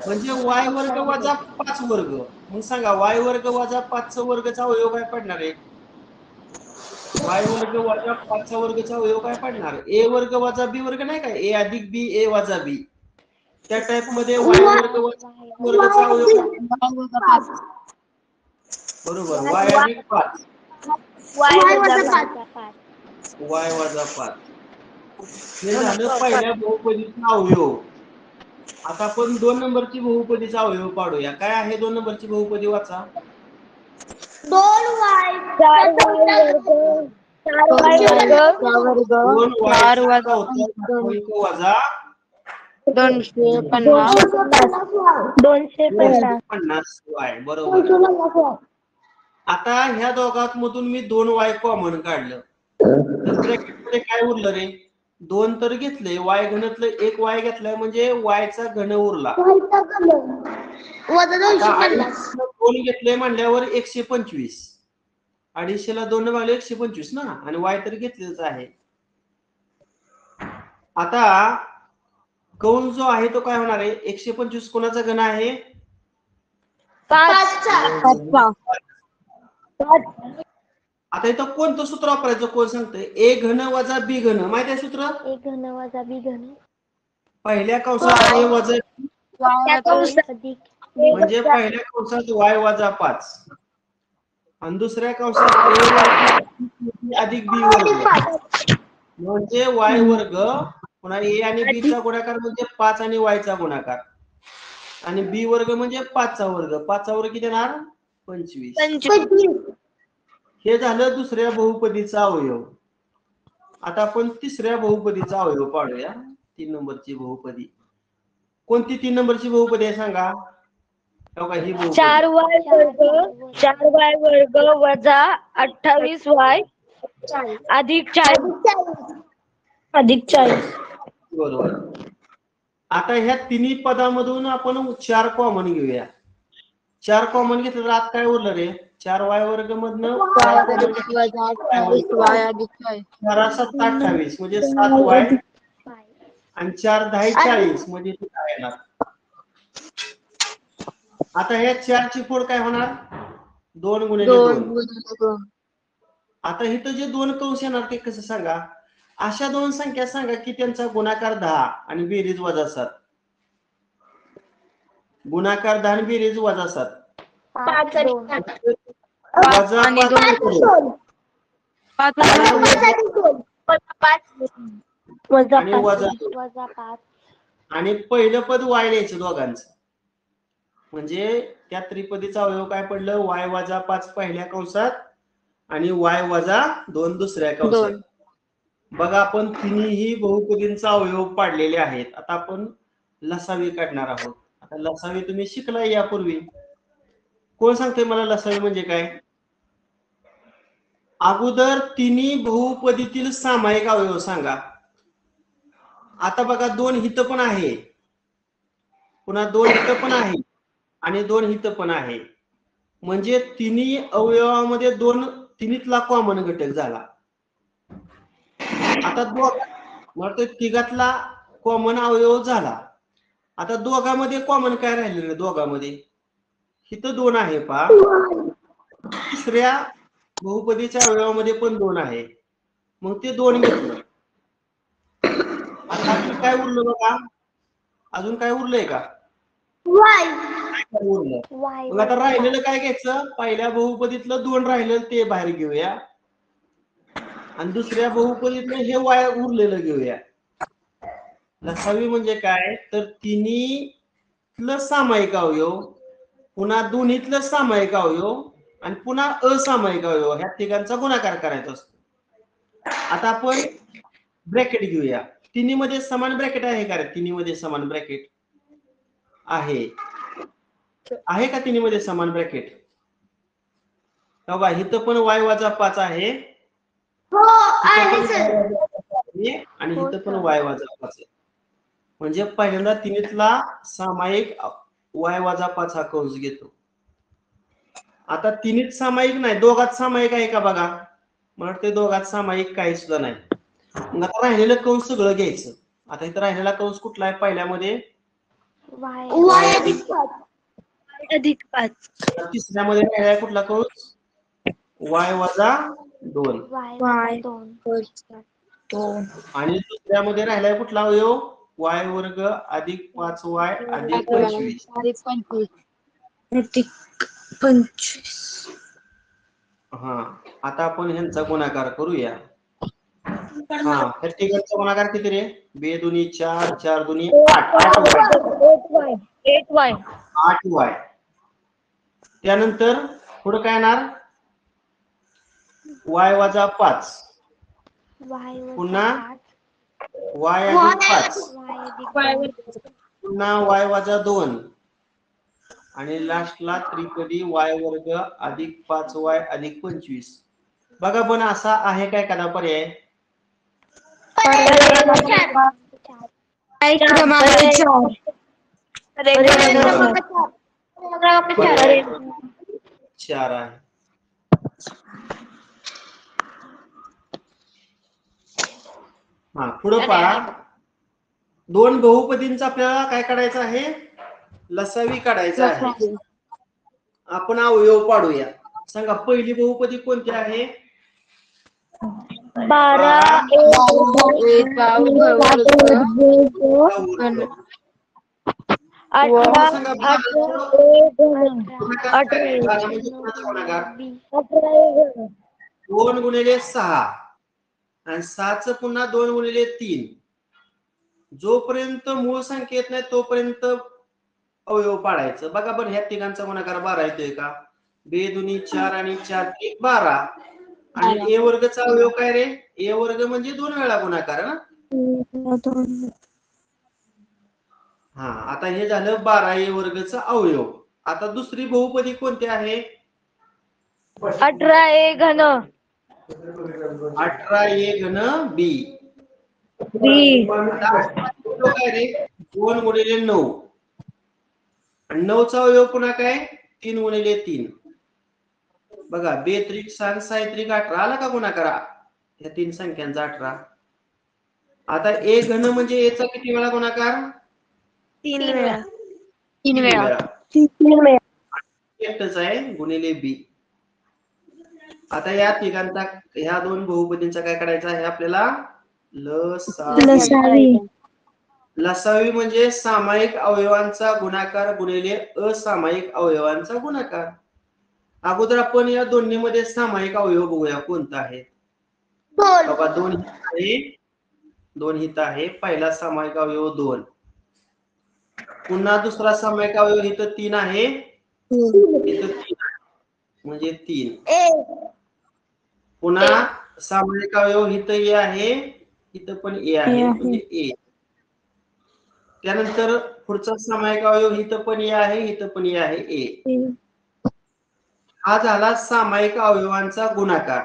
म्हणजे y वर्ग वजा 5 वर्ग. मग सांगा y वर्ग वजा 5 चा वर्गचा अवयव काय पडणार आहे? y वर्ग वजा 5 चा वर्गचा अवयव काय पडणार? a वर्ग वजा b वर्ग नाही काय? a अधिक b a वजा b. त्या टाइप मध्ये y वर्ग वजा वर्गचा अवयव बरोबर y अधिक 5 y वजा 5 y वजा 5. हे झालं पहिल्या बहुपदीचा अवयव. आता आपण 2 नंबरची बहुपदीचा अवयव पाडूया. काय आहे 2 नंबरची बहुपदी वाचा? 4y वर्ग 4y वजा 250y. बरोबर. आता ह्या दोघांमधून मी 2y कॉमन काढलं तर ब्रॅकेट मध्ये काय उरलं रे? 2 तर घेतले, वाय घनातलं 1 वाय घेतलाय म्हणजे वायचा घन उरला. वजा 250. 2 घेतले म्हणल्यावर 125. 250 ला 2 भागले 125 ना, आणि वाय तर घेतलेच आहे. आता कंस जो आहे तो काय होणार आहे? 125 कोणाचा घन आहे? 5. आता इथं कोणतं सूत्र वापरायचं कोण सांगतंय? ए घन वजा बी घन, माहिती आहे सूत्र? A घन वजा B घन पहिल्या कंसात ए वजा अधिक म्हणजे पहिल्या कंसात वाय वजा 5 आणि दुसऱ्या कंसात ए वर्ग अधिक बी वर्ग म्हणजे वाय वर्ग, पुन्हा ए आणि बी चा गुणाकार म्हणजे 5 आणि वाय चा गुणाकार, आणि बी वर्ग म्हणजे 5 चा वर्ग. 5 चा वर्ग किती येणार? 25. हे झालं दुसऱ्या बहुपदीचा अवयव. आता आपण तिसऱ्या बहुपदीचा अवयव पाडूया. 3 नंबरची बहुपदी. कोणती 3 नंबरची बहुपदी आहे सांगा? ही बहुपदी 4y वर्ग वजा 28y अधिक 40. बरोबर. आता ह्या तिन्ही पदामधून आपण 4 कॉमन घेऊया. 4 कॉमन घेतलं तर आत काय उरलं रे? 4y वर्ग मधनं 4 28 म्हणजे 7y आणि 4 10 40 म्हणजे ते काय येणार? आता ह्या 4 ची फोड काय होणार? 2 गुणिले 2. आता इथं जे 2 कंस येणार ते कसं सांगा? अशा 2 संख्या सांगा की त्यांचा गुणाकार 10 आणि बेरीज वजा 7. गुणाकार 10 आणि बेरीज वजा 7. 5 वजा 5 आणि वजा 2. आणि पहिलं पद वाय लिहायचं दोघांचं. म्हणजे त्या त्रिपदीचा अवयव काय पडलं? वाय वजा 5 पहिल्या कंसात आणि वाय वजा 2 दुसऱ्या कंसात. बघा आपण तिन्ही बहुपदींचा अवयव पाडलेले आहेत. आता आपण लसावी काढणार आहोत. आता लसावी तुम्ही शिकलाय यापूर्वी. कोण सांगते मला लसावी म्हणजे काय? अगोदर तिन्ही बहुपदीतील सामायिक अवयव सांगा. आता बघा 2 हित पण आहे, पुन्हा 2 हित पण आहे आणि 2 हित पण आहे, म्हणजे तिन्ही अवयवामध्ये 2 तिन्हीतला कॉमन घटक झाला. आता दोघांमध्ये तिघातला कॉमन अवयव झाला. आता दोघांमध्ये कॉमन काय राहिले? दोघांमध्ये हित 2 आहे पा, तिसऱ्या बहुपदीच्या अवयवामध्ये पण 2 आहे, मग ते 2 घेतलं. आता अजून काय उरलं बघा? अजून काय उरलंय का? उरलं. मग आता राहिलेलं काय घ्यायचं? पहिल्या बहुपदीतलं 2 राहिलेलं ते बाहेर घेऊया आणि दुसऱ्या बहुपदीतलं हे वाय उरलेलं घेऊया. लसावी म्हणजे काय? तर तिन्हीतलं सामायिक अवयव, पुन्हा दोन्हीतलं सामायिक अवयव आणि पुन्हा असामायिक अवयव ह्या तिघांचा गुणाकार करायचा असतो. आता आपण ब्रॅकेट घेऊया. तिन्ही मध्ये समान ब्रॅकेट आहे का? तिन्ही मध्ये समान ब्रॅकेट आहे का? तिन्ही मध्ये समान ब्रॅकेट बघा. इथं पण वाय वजा 5 आहे आणि इथं पण वाय वजा 5 आहे. म्हणजे पहिल्यांदा तिन्हीतला सामायिक वाय वजा 5 हा कंस घेतो. आता तिन्हीत सामायिक नाही, दोघात सामायिक आहे का बघा? मला वाटतं दोघात सामायिक काही सुद्धा नाही. मग आता राहिलेलं कंस सगळं घ्यायचं. आता इथं राहिलेला कंस कुठला आहे? पहिल्यामध्ये वाय अधिक 5. तिसऱ्यामध्ये राहिलेला कुठला कंस? वाय वजा 2. आणि दुसऱ्यामध्ये राहिलाय कुठला अवयव? वाय वर्ग अधिक 5y अधिक 25. हा, आता आपण ह्यांचा गुणाकार करूया. हा, तर तिघांचा गुणाकार किती रे? 2 दुनी 4, 4 दुनी 8y. त्यानंतर पुढे काय येणार? वाय वजा 5, पुन्हा वाय अधिक 5, पुन्हा वाय वजा 2 आणि लास्टला त्रिपदी वाय वर्ग अधिक 5y अधिक 25. बघा पण असा आहे काय एखादा पर्याय? चार आहे. हा पुढे पहा. दोन बहुपदींचा आपल्याला काय काढायचं आहे? लसावी काढायचा आहे. आपण अवयव पाडूया. सांगा पहिली बहुपदी कोणती आहे? 12 सांगा 2 गुणिले 6 आणि 6च पुन्हा 2 गुणिले 3. जोपर्यंत मूळ संख्या येत नाही तोपर्यंत अवयव पाडायचं. बघा बरं ह्या तिघांचा गुणाकार 12 येतोय का? 2 दुनी 4 आणि 4 1 12. आणि ए वर्गचा अवयव काय रे? ए वर्ग म्हणजे 2 वेळा गुणाकार ना. हा आता हे झालं 12 ए वर्गचा अवयव. आता दुसरी बहुपदी कोणती आहे? 18 ए घन 18 ए घन बी. काय रे? 2 गुणिले 9 आणि 9चा अवयव पुन्हा काय? 3 गुणिले 3. बघा 2 त्रिक 6 6 त्रिक 18 आला का गुणाकार या तीन संख्यांचा 18. आता ए घन म्हणजे एचा किती वेळा गुणाकार? 3 वेळा. 3 वेळा. एकच आहे गुणिले बी. आता या तिघांचा ह्या दोन बहुपदींचा काय करायचा आहे आपल्याला? लसावी. लसावी म्हणजे सामायिक अवयवांचा गुणाकार गुणिले असामायिक अवयवांचा गुणाकार. अगोदर आपण या दोन्ही मध्ये सामायिक अवयव बघूया कोणता आहे. बाबा 2 आहे, 2 हित आहे. पहिला सामायिक अवयव 2. पुन्हा दुसरा सामायिक अवयव इथं 3 आहे, इथं 3 म्हणजे 3. पुन्हा सामायिक अवयव इथं ए आहे, इथं पण ए आहे म्हणजे ए. त्यानंतर पुढचा सामायिक अवयव इथं पण ए आहे, इथं पण ए आहे ए. हा झाला सामायिक अवयवांचा गुणाकार.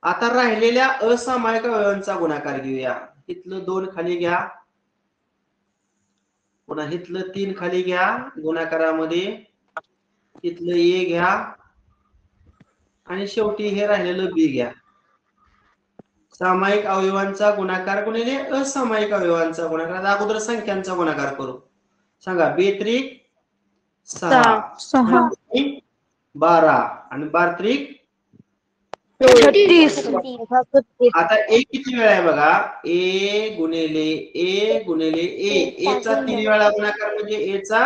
आता राहिलेल्या असामायिक अवयवांचा गुणाकार घेऊया. इथलं 2 खाली घ्या, पुन्हा इथलं 3 खाली घ्या गुणाकारामध्ये, इथलं ए घ्या आणि शेवटी हे राहिलेलं बी घ्या. सामायिक अवयवांचा गुणाकार गुणिले असामायिक अवयवांचा गुणाकार. अगोदर संख्यांचा गुणाकार करू. सांगा 2 त्रिक 6 12 आणि 12 त्रिक 36. आता ए किती वेळा आहे बघा? ए गुणिले ए. ए चा 3 वेळा गुणाकार म्हणजे ए चा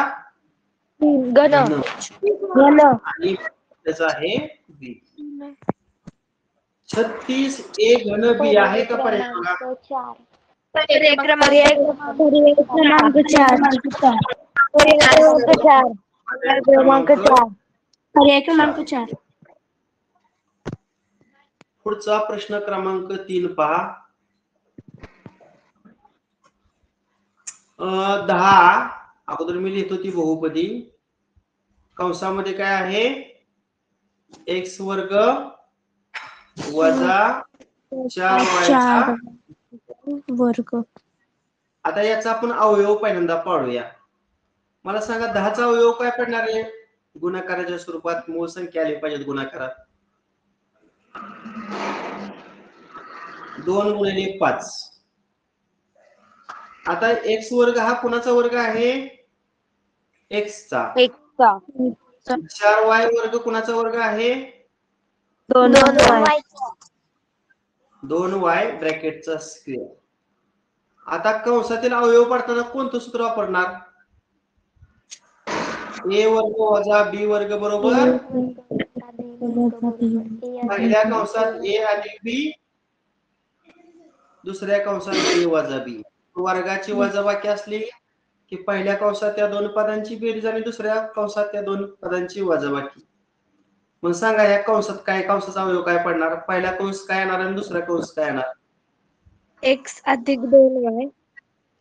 घन आणि त्याचा आहे बी. 36 ए घन बी आहे का पर्याय बघा? पर्याय क्रमांक 4. पुढचा प्रश्न क्रमांक 3 पहा. 10 अगोदर मी लिहितो ती बहुपदी. कंसामध्ये काय आहे? एक्स वर्ग वजा 4y वर्ग. आता याचा आपण अवयव पहिल्यांदा पाडूया. मला सांगा 10चा अवयव काय पडणार आहे? गुणाकाराच्या स्वरूपात मूळ संख्या आली पाहिजे गुणाकारात. 2 गुणिले 5. आता एक्स वर्ग हा कोणाचा वर्ग आहे? एक्स चा. 4y वर्ग कोणाचा वर्ग आहे? 2y ब्रॅकेटचा square. आता कंसातील अवयव पडताना कोणतं सूत्र वापरणार? ए वर्ग वजा बी वर्ग बरोबर पहिल्या कंसात ए अधिक बी, दुसऱ्या कंसात ए वजा बी. वर्गाची वजाबाकी असली की पहिल्या कंसात त्या दोन पदांची बेरीज आणि दुसऱ्या कंसात त्या दोन पदांची वजाबाकी. मग सांगा या कंसात काय, कंसाचा अवयव काय पडणार? पहिला कंस काय येणार आणि दुसरा कंस काय येणार? x अधिक 2y.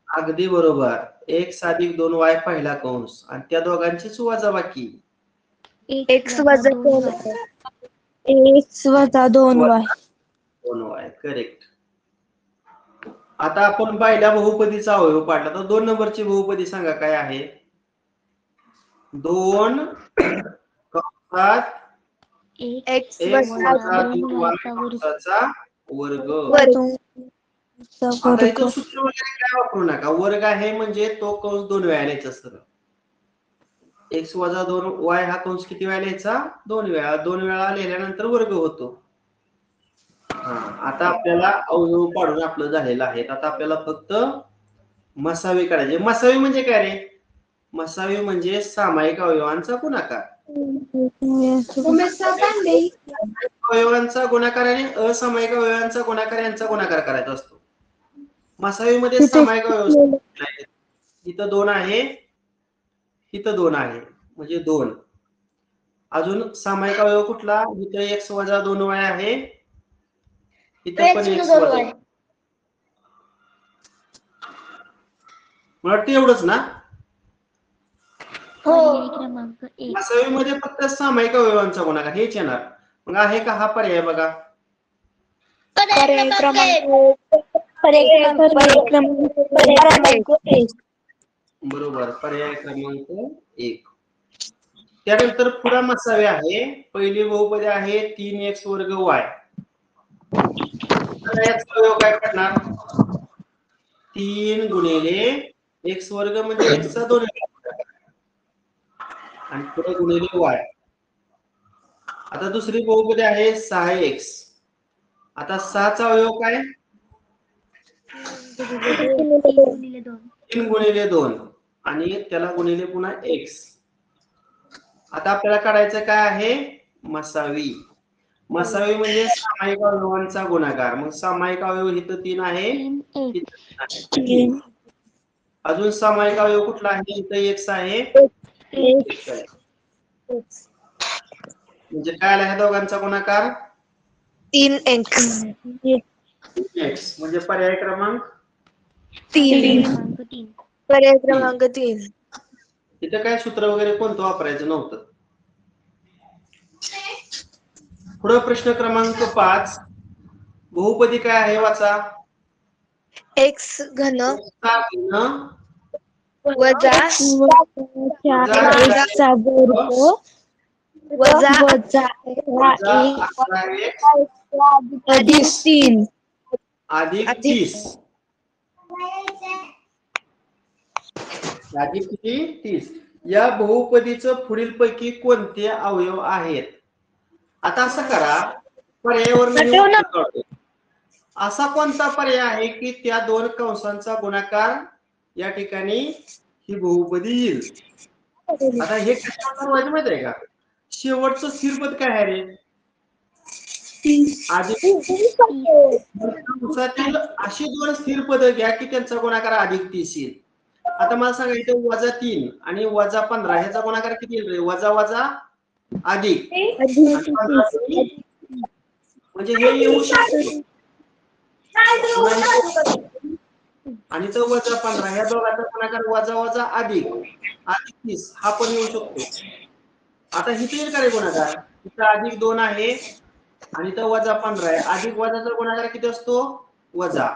अगदी बरोबर. x अधिक 2y पहिला कंस आणि त्या दोघांचीच वजाबाकी. x वजा 2y. 2y correct. आता आपण पहिल्या बहुपदीचा अवयव पाडला तर 2 नंबरची बहुपदी सांगा काय आहे? 2 कंसात एक्स x वजा वजा 2 2y कंसाचा वर्ग. आता इथं सूत्र वगैरे काय वापरू नका. वर्ग आहे म्हणजे तो कंस 2 वेळा लिहायचा असतो. x वजा 2y हा कंस किती वेळा लिहायचा? 2 वेळा. 2 वेळा लिहिल्यानंतर वर्ग होतो. आता आपल्याला अवयव पाडून आपलं झालेलं आहे. आता आपल्याला फक्त मसावी काढायचे. मसावी म्हणजे काय रे? मसावी म्हणजे सामायिक अवयवांचा गुणाकार. अवयवांचा गुणाकार आणि असामायिक अवयवांचा गुणाकार यांचा गुणाकार करायचा असतो. मसावीमध्ये सामायिक अवयव इथं 2 आहे, इथं 2 आहे म्हणजे 2. अजून सामायिक अवयव कुठला? इथं x वजा 2y आहे, इथं पण x वजा. मला वाटतं एवढंच ना? मसावीमध्ये फक्त सामायिक अवयवांचा गुणाकार हेच येणार. मग आहे का हा पर्याय बघा? पर्याय क्रमांक बरोबर, पर्याय क्रमांक 1. त्यानंतर पुढा मसावी आहे. पहिली बहुपदी आहे 3x वर्ग y. याचा अवयव काय करणार? 3 गुणिले x वर्ग म्हणजे x चा 2 वेळा आणि पुढे गुणिले y. आता दुसरी बहुपदी आहे 6x. आता 6 चा अवयव काय? 3 गुणिले 2 आणि त्याला गुणिले पुन्हा x. आता आपल्याला काढायचं काय आहे? मसावी. मसावी म्हणजे सामायिक अवयवांचा गुणाकार. मग सामायिक अवयव इथं 3 आहे, इथं 3. अजून सामायिक अवयव कुठला आहे? इथं x आहे, x आहे. म्हणजे काय आला ह्या दोघांचा गुणाकार? 3x. म्हणजे पर्याय क्रमांक 3. पर्याय क्रमांक 3. इथं काय सूत्र वगैरे कोणतं वापरायचं नव्हतं. पुढे प्रश्न क्रमांक 5. बहुपदी काय आहे वाचा? x घन वजा वजा x चा वर्ग वजा 11x अधिक 3 अधिक 30. अधिक किती? 30. या बहुपदीचं पुढील पैकी कोणते अवयव आहेत? आता असं करा, पर्यायावर असा कोणता पर्याय आहे की त्या 2 कंसांचा गुणाकार या ठिकाणी ही बहुपदी येईल? आता हे कशावर ठरवायचं माहिती आहे का? शेवटचं स्थिरपद काय आहे रे? कंसातील अशी 2 स्थिरपद घ्या की त्यांचा गुणाकार अधिक 30 येईल. आता मला सांगा इथे वजा 3 आणि वजा 15 ह्याचा गुणाकार किती येईल रे? वजा वजा अधिक म्हणजे हे येऊ शकते. आणि तो वजा 15 ह्या दोघांचा गुणाकार वजा वजा अधिक 30 हा पण येऊ शकतो. आता इथे येईल का रे गुणाकार? इथं अधिक 2 आहे आणि इथं वजा 15 आहे. अधिक वजाचा गुणाकार किती असतो? वजा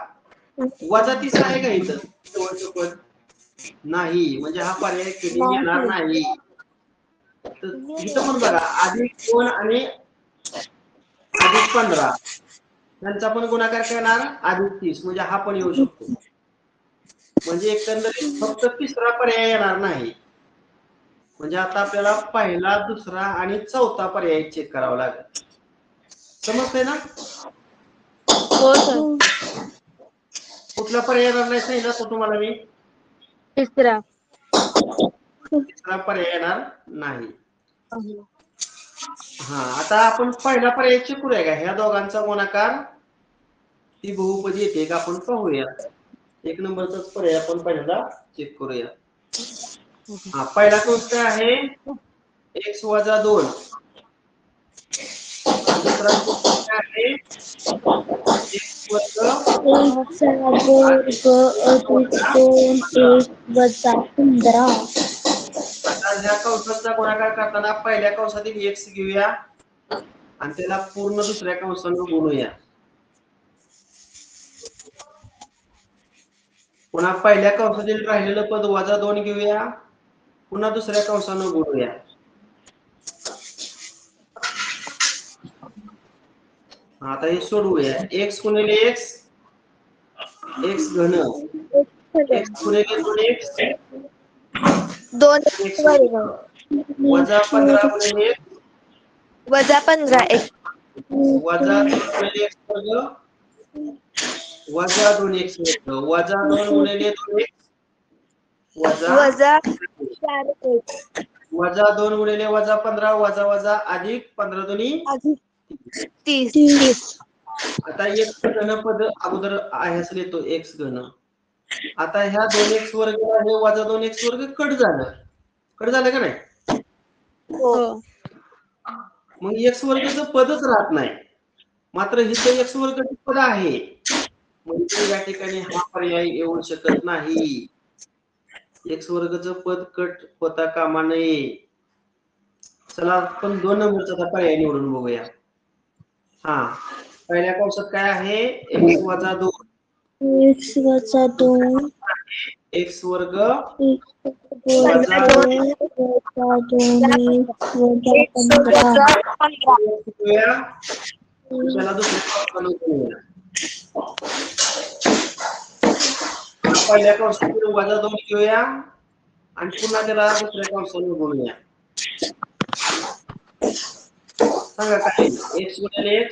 30 आहे का इथं शेवटचं पद? नाही, म्हणजे हा पर्याय कधी येणार नाही. तर इथं पण बघा अधिक 2 आणि अधिक 15 यांचा पण गुणाकार काय येणार? अधिक 30 म्हणजे हा पण येऊ शकतो. म्हणजे एकंदरीत फक्त तिसरा पर्याय येणार नाही. म्हणजे आता आपल्याला पहिला, दुसरा आणि चौथा पर्याय चेक करावा लागेल. समजतंय ना? हो सर. कुठला पर्याय येणार नाही सांगितलं तो तुम्हाला मी? तिसरा पर्याय येणार नाही. आता आपण पहिला पर्याय चेक करूया का? ह्या दोघांचा गुणाकार ती बहुपदी येते का आपण पाहूया. 1 नंबरचाच पर्याय आपण पहिल्यांदा चेक करूया. पहिला कंस काय आहे? x वजा 2. दुसरा कंस काय आहे? x वर्ग वजा 15. आता ह्या कंसाचा गुणाकार करताना पहिल्या कंसातील x घेऊया आणि त्याला पूर्ण दुसऱ्या कंसाने गुणूया. पुन्हा पहिल्या कंसातील राहिलेलं पद वजा 2 घेऊया, पुन्हा दुसऱ्या कंसानं गुणूया. आता हे सोडवूया. x गुणिले x x घन x गुणिले 2x 2x वर्ग वजा 15 गुणिले वजा 15x वजा 2 गुणिले x वर्ग वजा 2x वर्ग वजा 2 गुणिले 2x वजा 4x वजा 2 गुणिले वजा 15 वजा वजा अधिक 15 दोन्ही 30. आता x घन पद अगोदर आहे असं लिहितो x घन. आता ह्या 2x वर्ग हे वजा 2x वर्ग कट झालं का नाही? हो. मग x वर्गचं पदच राहत नाही. मात्र इथं x वर्ग पद आहे, म्हणजे या ठिकाणी हा पर्याय येऊ शकत नाही. x वर्गचं पद कट होता कामा नये. चला आपण 2 नंबरचा पर्याय निवडून बघूया. हा, पहिल्या कंसात काय आहे? x वजा 2 x वजा 2 x वर्ग वजा 2 वजा 15 त्याला दुसऱ्या घेऊया. पहिल्या कंसातून वजा 2 घेऊया आणि पुन्हा त्याला दुसऱ्या कंसाने गुणूया. सांगा काय? x गुणिले x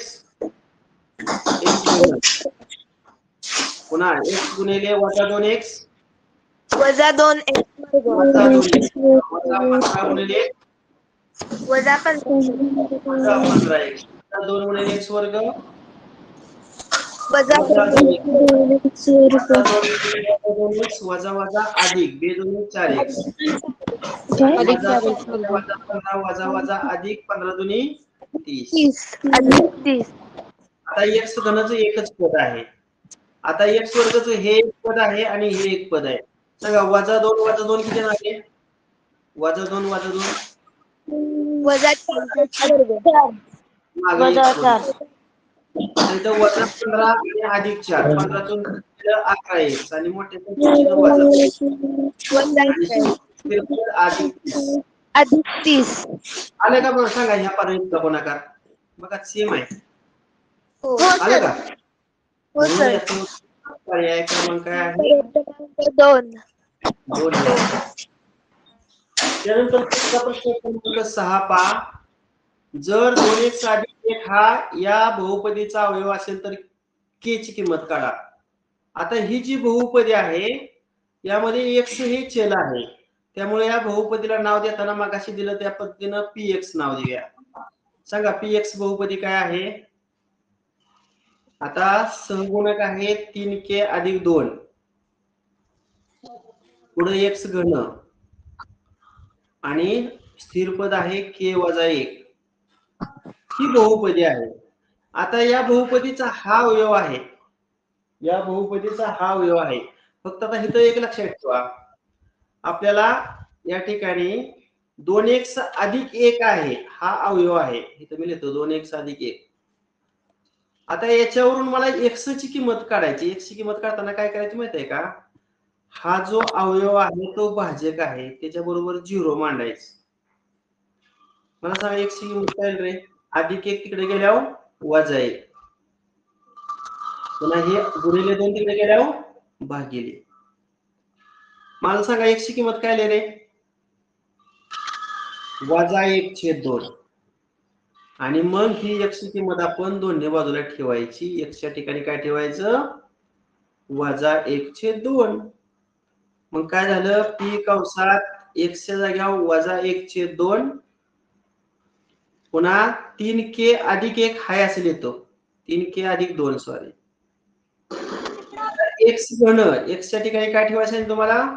पुन्हा x गुणिले वजा 2x वजा 2x वजा 2x वजा 15 गुणिले वजा 15 वजा 15x वजा 2 गुणिले x वर्ग वजा वजा 2x 2x वजा वजा अधिक 2 दोन्ही 4x अधिक वजा 4x वजा 15 वजा वजा अधिक 15 दोन्ही 30. 30 अधिक 30. आता x घनाचं एकच पद आहे. आता x वर्गचं हे एक पद आहे आणि हे एक पद आहे. सांगा वजा 2 किती झाले? वजा 2 वजा 4 मागे वजा एक पद. इथं वजा 15 आणि अधिक 4 15 तून 11x आणि मोठ्या संख्येचं वजा अधिक 30. अधिक 30 आलं का? बरं सांगा ह्या पर्यंत गुणाकार बघा सेम आहे. हो आलं का? हो सर. पर्याय क्रमांक काय आहे? 2. त्यानंतर पुढचा प्रश्न क्रमांक 6 पहा. जर 2x अधिक 1 हा या बहुपदीचा अवयव असेल तर k ची किंमत काढा. आता ही जी बहुपदी आहे यामध्ये x हे चल आहे, त्यामुळे या बहुपदीला नाव देताना मगाशी दिलं त्या पद्धतीनं px नाव देऊया. सांगा px बहुपदी काय आहे? आता सहगुणक आहे 3k अधिक 2 पुढे x घन आणि स्थिर पद आहे k वजा 1 ही बहुपदी आहे. आता या बहुपदीचा हा अवयव आहे, या बहुपदीचा हा अवयव आहे. फक्त आता इथं एक लक्षात ठेवा, आपल्याला या ठिकाणी 2x अधिक 1 आहे हा अवयव आहे. इथं मी लिहितो 2x अधिक 1. आता याच्यावरून मला x ची किंमत काढायची. x ची किंमत काढताना काय करायची माहिती आहे का? हा जो अवयव आहे तो भाजक आहे, त्याच्या बरोबर 0 मांडायचं. मला सांगा x ची किंमत काय रे? अधिक 1 तिकडे गेल्यावर वजा 1 पुन्हा हे गुणिले 2 तिकडे गेल्यावर भागिले. मला सांगा x ची किंमत काय रे? वजा 1/2 आणि मग ही x ची किंमत आपण दोन्ही बाजूला ठेवायची. x च्या ठिकाणी काय ठेवायचं? वजा 1/2. मग काय झालं? p कंसात x च्या जाग्यावर वजा 1/2 पुन्हा 3k अधिक 1 हाय असं लिहितो. 3k अधिक 2 सॉरी. x घन x च्या ठिकाणी काय ठेवायचं आहे तुम्हाला?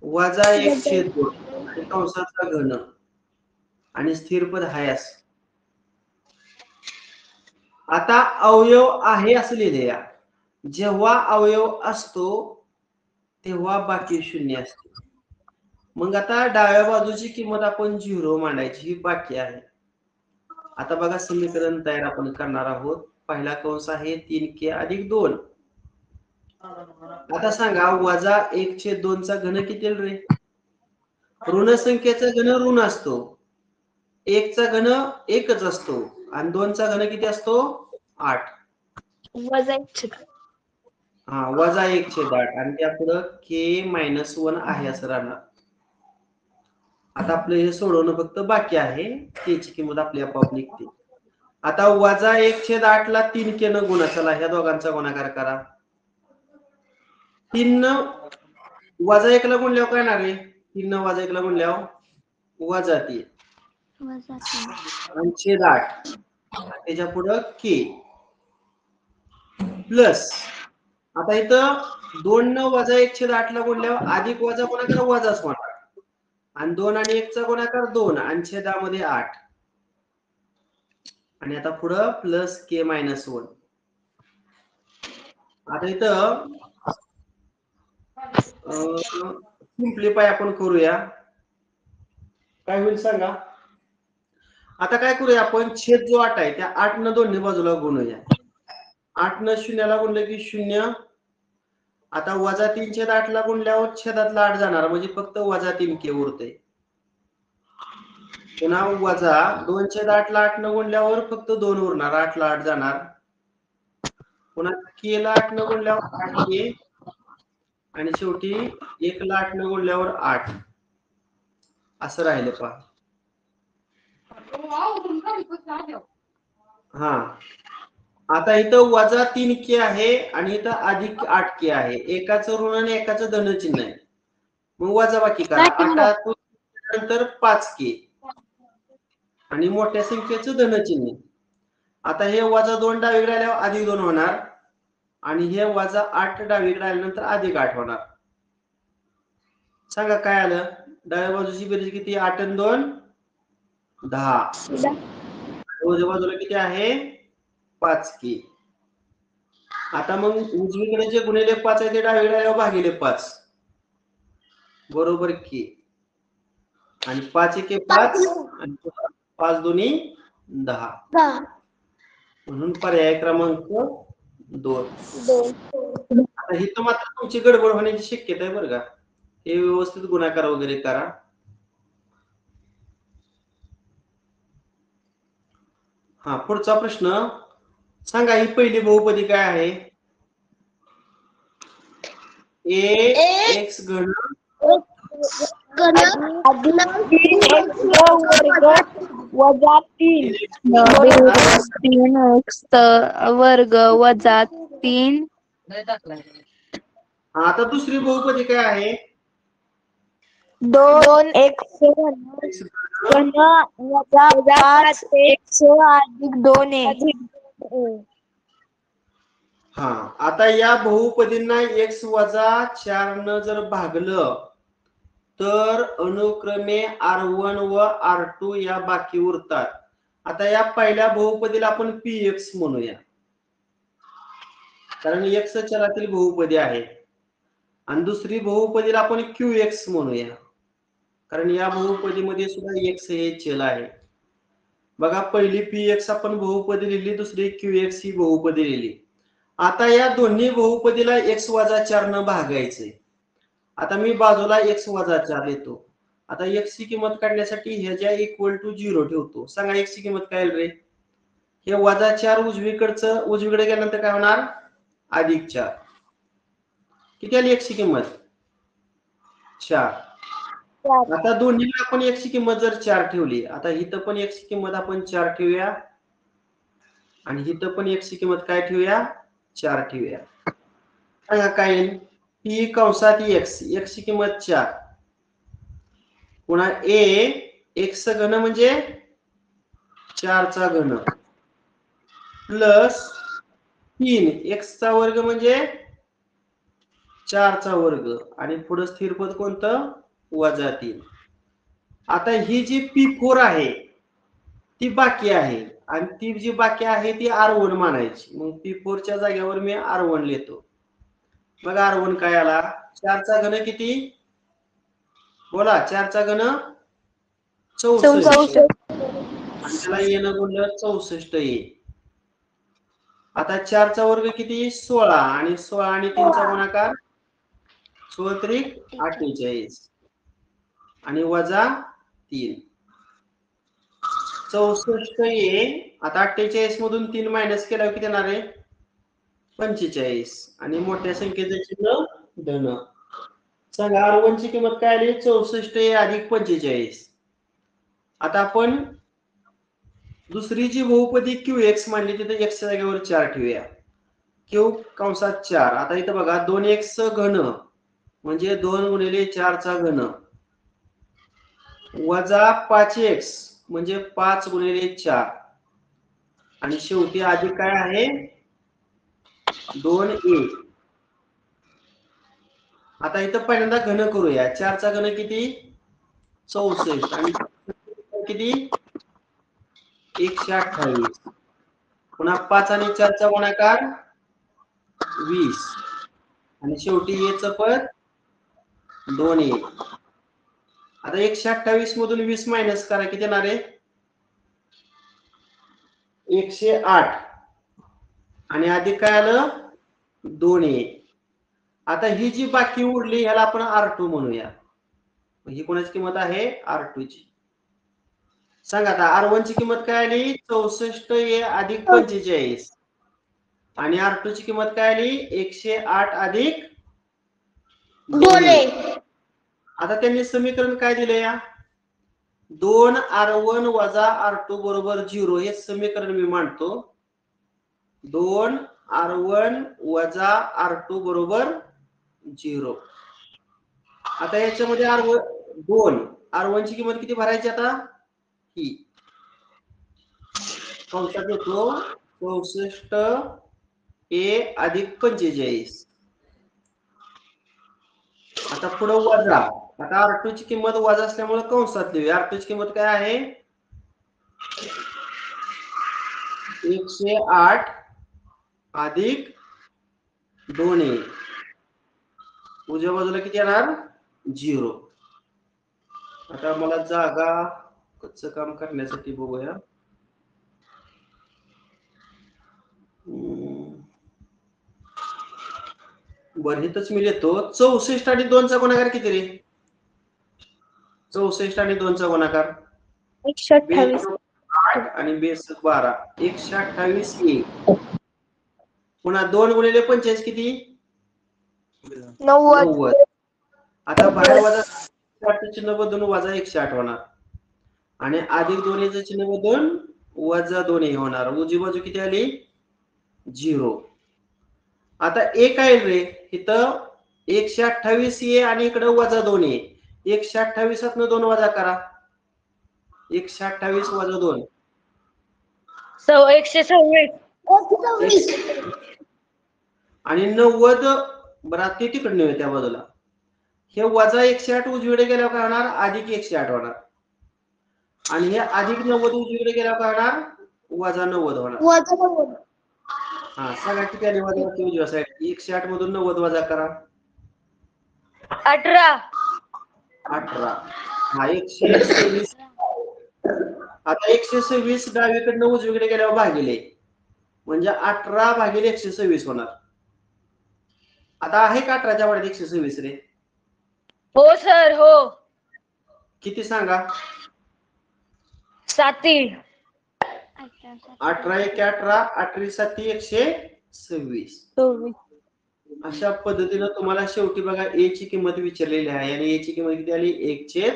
वजा 1/2 आणि कंसाचा घन आणि स्थिर पद हाय असं. आता अवयव आहे असं लिहिलेया. जेव्हा अवयव असतो तेव्हा बाकी शून्य असते. मग आता डाव्या बाजूची किंमत आपण 0 मांडायची, ही बाकी आहे. आता बघा समीकरण तयार आपण करणार आहोत. पहिला कंस आहे 3k अधिक 2 आता सांगा वजा 1/2 चा घन किती येईल रे? ऋण संख्येचा घन ऋण असतो, 1 चा घन 1च असतो आणि 2 चा घन किती असतो? 8. वजा 1/8. हा वजा 1/8 आणि त्या पुढं k-1 आहे असं राहणार. आता आपलं हे सोडवणं फक्त बाकी आहे, त्याची किंमत आपली आपोआप निघते. आता वजा 1/8 ला 3k न गुणा. चला ह्या दोघांचा गुणाकार करा. 3 न वजा 1 ला गुणल्यावर काय येणार आहे? 3 न वजा 1 ला गुणल्यावर वजा 3 वजा 3. आणि छेद 8 त्याच्या पुढं k प्लस. आता इथं 2 न वजा 1/8 ला गुणल्यावर अधिक वजा गुणाकार वजाच होणार आणि 2 आणि 1 चा गुणाकार 2 आणि छेदामध्ये 8 आणि आता पुढं प्लस k-1. आता इथं सिम्प्लिफाय आपण करूया. काय होईल सांगा. आता काय करूया आपण, छेद जो 8 आहे त्या 8 न दोन्ही बाजूला गुणूया. 8 न 0 ला गुणलं की 0. आता वजा 3/8 ला गुणल्यावर छेदातला 8 जाणार म्हणजे फक्त वजा 3k उरते. पुन्हा वजा 2/8 ला 8 न गुणल्यावर फक्त 2 उरणार, 8 ला 8 जाणार. पुन्हा k ला 8 न गुणल्यावर 8k आणि शेवटी 1 ला 8 न गुणल्यावर 8 असं राहिलं पहा. हा आता इथं वजा 3k आहे आणि इथं अधिक 8k आहे. एकाचं ऋण आणि एकाचं धन चिन्ह आहे. मग वजा बाकी करा. 8 नंतर 5k आणि मोठ्या संख्येचं धन चिन्ह. आता हे वजा 2 डावीकडे आल्यावर अधिक 2 होणार आणि हे वजा 8 डावीकडे आल्यानंतर अधिक 8 होणार. सांगा काय आलं. डाव्या बाजूची बेरीज किती? 8 आणि 2 10. उजव्या बाजूला किती आहे? 5k. आता मग उजवीकडे जे गुणिले 5 आहे ते डावीकडे आल्यावर भागिले 5 बरोबर k आणि 5 1 5 आणि 5 2 10 म्हणून पर्याय क्रमांक 2. आता ही तर मात्र तुमची गडबड होण्याची शक्यता आहे बरं का. हे व्यवस्थित गुणाकार वगैरे करा. हा पुढचा प्रश्न सांगा. ही पहिली बहुपदी काय आहे? x घन वजा 3x वर्ग वजा 3. आता दुसरी बहुपदी काय आहे? 2x घन वजा 5x अधिक 2a. हा आता या बहुपदींना x वजा 4 न जर भागलं तर अनुक्रमे r1 व r2 या बाकी उरतात. आता या पहिल्या बहुपदीला आपण px म्हणूया कारण x चलातील बहुपदी आहे आणि दुसरी बहुपदीला आपण qx म्हणूया कारण या बहुपदीमध्ये सुद्धा x हे चल आहे. बघा पहिली px आपण बहुपदी लिहिली, दुसरी qx ही बहुपदी लिहिली. आता या दोन्ही बहुपदीला x वजा 4 न भागायचे. आता मी बाजूला x वजा 4 लिहितो. आता x ची किंमत काढण्यासाठी ह्याच्या इक्वल टू 0 ठेवतो. सांगा x ची किंमत काय रे? हे वजा 4 उजवीकडे गेल्यानंतर काय होणार? अधिक 4. किती आली x ची किंमत? 4. आता दोन्हीला आपण x ची किंमत जर 4 ठेवली, आता इथं पण x ची किंमत आपण 4 ठेवूया आणि इथं पण x ची किंमत काय ठेवूया? 4 ठेवूया. सांगा काय येईल? p कंसात x ची किंमत 4 पुन्हा a x घन म्हणजे 4 चा घन प्लस 3 x चा वर्ग म्हणजे 4 चा वर्ग आणि पुढे स्थिर पद कोणतं? वजा 3. आता ही जी p4 आहे ती बाकी आहे आणि ती जी बाकी आहे ती r1 मानायची. मग p4 च्या जागेवर मी r1 लिहितो. बघा r1 काय आला? 4 चा घन किती? बोला 4 चा घन 64 आणि त्याला येणं बोललं 64 येईल. आता 4चा वर्ग किती 16 आणि 16 आणि 3चा गुणाकार 16 त्रिक 48 आणि वजा 3 64 ये. आता 48 मधून 3 मायनस केल्यावर किती येणार आहे 45 आणि मोठ्या संख्येचे चिन्ह धन. सांगा R1 ची किंमत काय आली 64 अधिक 45. आता आपण दुसरी जी बहुपदी QX मांडली तिथे x च्या जागेवर 4 ठेवूया. Q कंसात 4. आता इथं बघा 2x घन म्हणजे 2 गुणिले 4 चा घन वजा 5x म्हणजे 5 गुणिले 4 आणि शेवटी अधिक काय आहे 2a. आता इथं पहिल्यांदा घन करूया. 4 चा घन किती 64 आणि किती 128 पुन्हा 5 आणि 4 चा गुणाकार 20 आणि शेवटी a चं पद 2a. आता 128 मधून 20 मायनस करा किती येणार आहे 108 आणि अधिक काय आलं 2a. आता ही जी बाकी उरली ह्याला आपण R2 म्हणूया. ही कोणाची किंमत आहे R2 ची. सांगा आता R1 ची किंमत काय आली 64a अधिक 45 आणि R2 ची किंमत काय आली 108 अधिक 2a. आता त्यांनी समीकरण काय दिले या 2R1 वजा R2 बरोबर 0 हे समीकरण मी मांडतो. 2R1 वजा R2 बरोबर 0. आता याच्यामध्ये R1 ची किंमत किती भरायची आता ही कंसात येतो 64a अधिक 45. आता पुढे वजा. आता R2 ची किंमत वजा असल्यामुळे कंसात लिहूया. R2 ची किंमत काय आहे 108 अधिक 2a. उजव्या बाजूला किती येणार 0. आता मला जागा कच्चं काम करण्यासाठी बघूया. बरं इथंच मी लिहितो 64 आणि 2 चा गुणाकार किती रे 64 आणि 2 चा गुणाकार 128 8 आणि बेस 12 128 a. पुन्हा 2 गुणिले 45 किती 90. आता बाहेर वजा 60 चिन्ह बदलून वजा 108 होणार आणि अधिक 2 चं चिन्ह बदलून वजा 2 होणार. उजवी बाजू किती आली 0. आता a काय रे इथं 128 a आणि इकडे वजा 2a. 128 तनं 2 वजा करा 128 वजा 2 126 आणि 90 बरं ते तिकडे नेऊया त्या बाजूला. हे वजा 108 उजवीकडे गेल्यावर काय होणार अधिक 108 होणार आणि हे अधिक 90 उजवीकडे गेल्यावर काय होणार वजा 90 होणार. हा सगळ्यात किती आली वजा उजव्या साईड 108 मधून 90 वजा करा 18. हा 126. आता 126 डावीकडनं उजवीकडे गेल्यावर भागिले म्हणजे 18 भागिले 126 होणार. आता आहे का 18च्या वाढत 126 रे हो सर हो किती सांगा 7. 18 1 18 18 7 126. अशा पद्धतीने तुम्हाला शेवटी बघा a ची किंमत विचारलेली आहे आणि a ची किंमत किती आली 1/7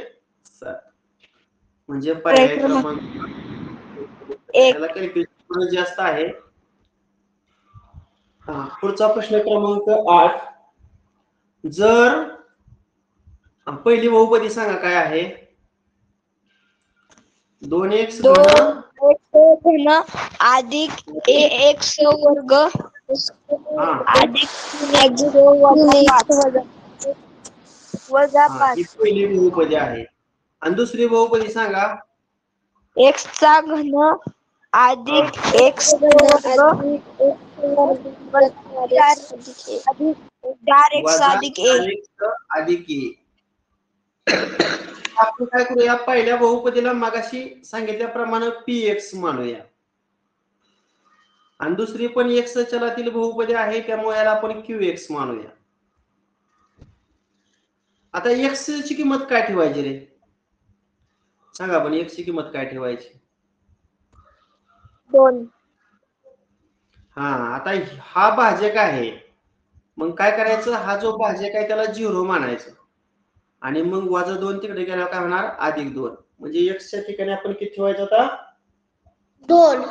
म्हणजे पर्याय क्रमांक 1 कॅल्क्युलेशन जास्त आहे. पुढचा प्रश्न क्रमांक 8. जर पहिली बहुपदी सांगा काय आहे 2x घन अधिक ax वर्ग अधिक वजा 5 ही पहिली बहुपदी आहे. आणि दुसरी बहुपदी सांगा x चा घन अधिक x वर्ग अधिक 4x अधिक a. अधिक a. आपण काय करूया पहिल्या बहुपदीला मगाशी सांगितल्याप्रमाणे px मानूया. आणि दुसरी पण एक्स चलातील बहुपदी आहे, त्यामुळे याला आपण क्यू एक्स मानूया. आता एक्स ची किंमत काय ठेवायची रे? सांगा पण एक्स ची किंमत काय ठेवायची? 2. हा, आता हा भाजक आहे, मग काय करायचं, हा जो भाजक आहे त्याला 0 मानायचं आणि मग -2 तिकडे गेल्यावर काय होणार, +2. म्हणजे एक्स च्या ठिकाणी आपण किती ठेवायचं आता? 2.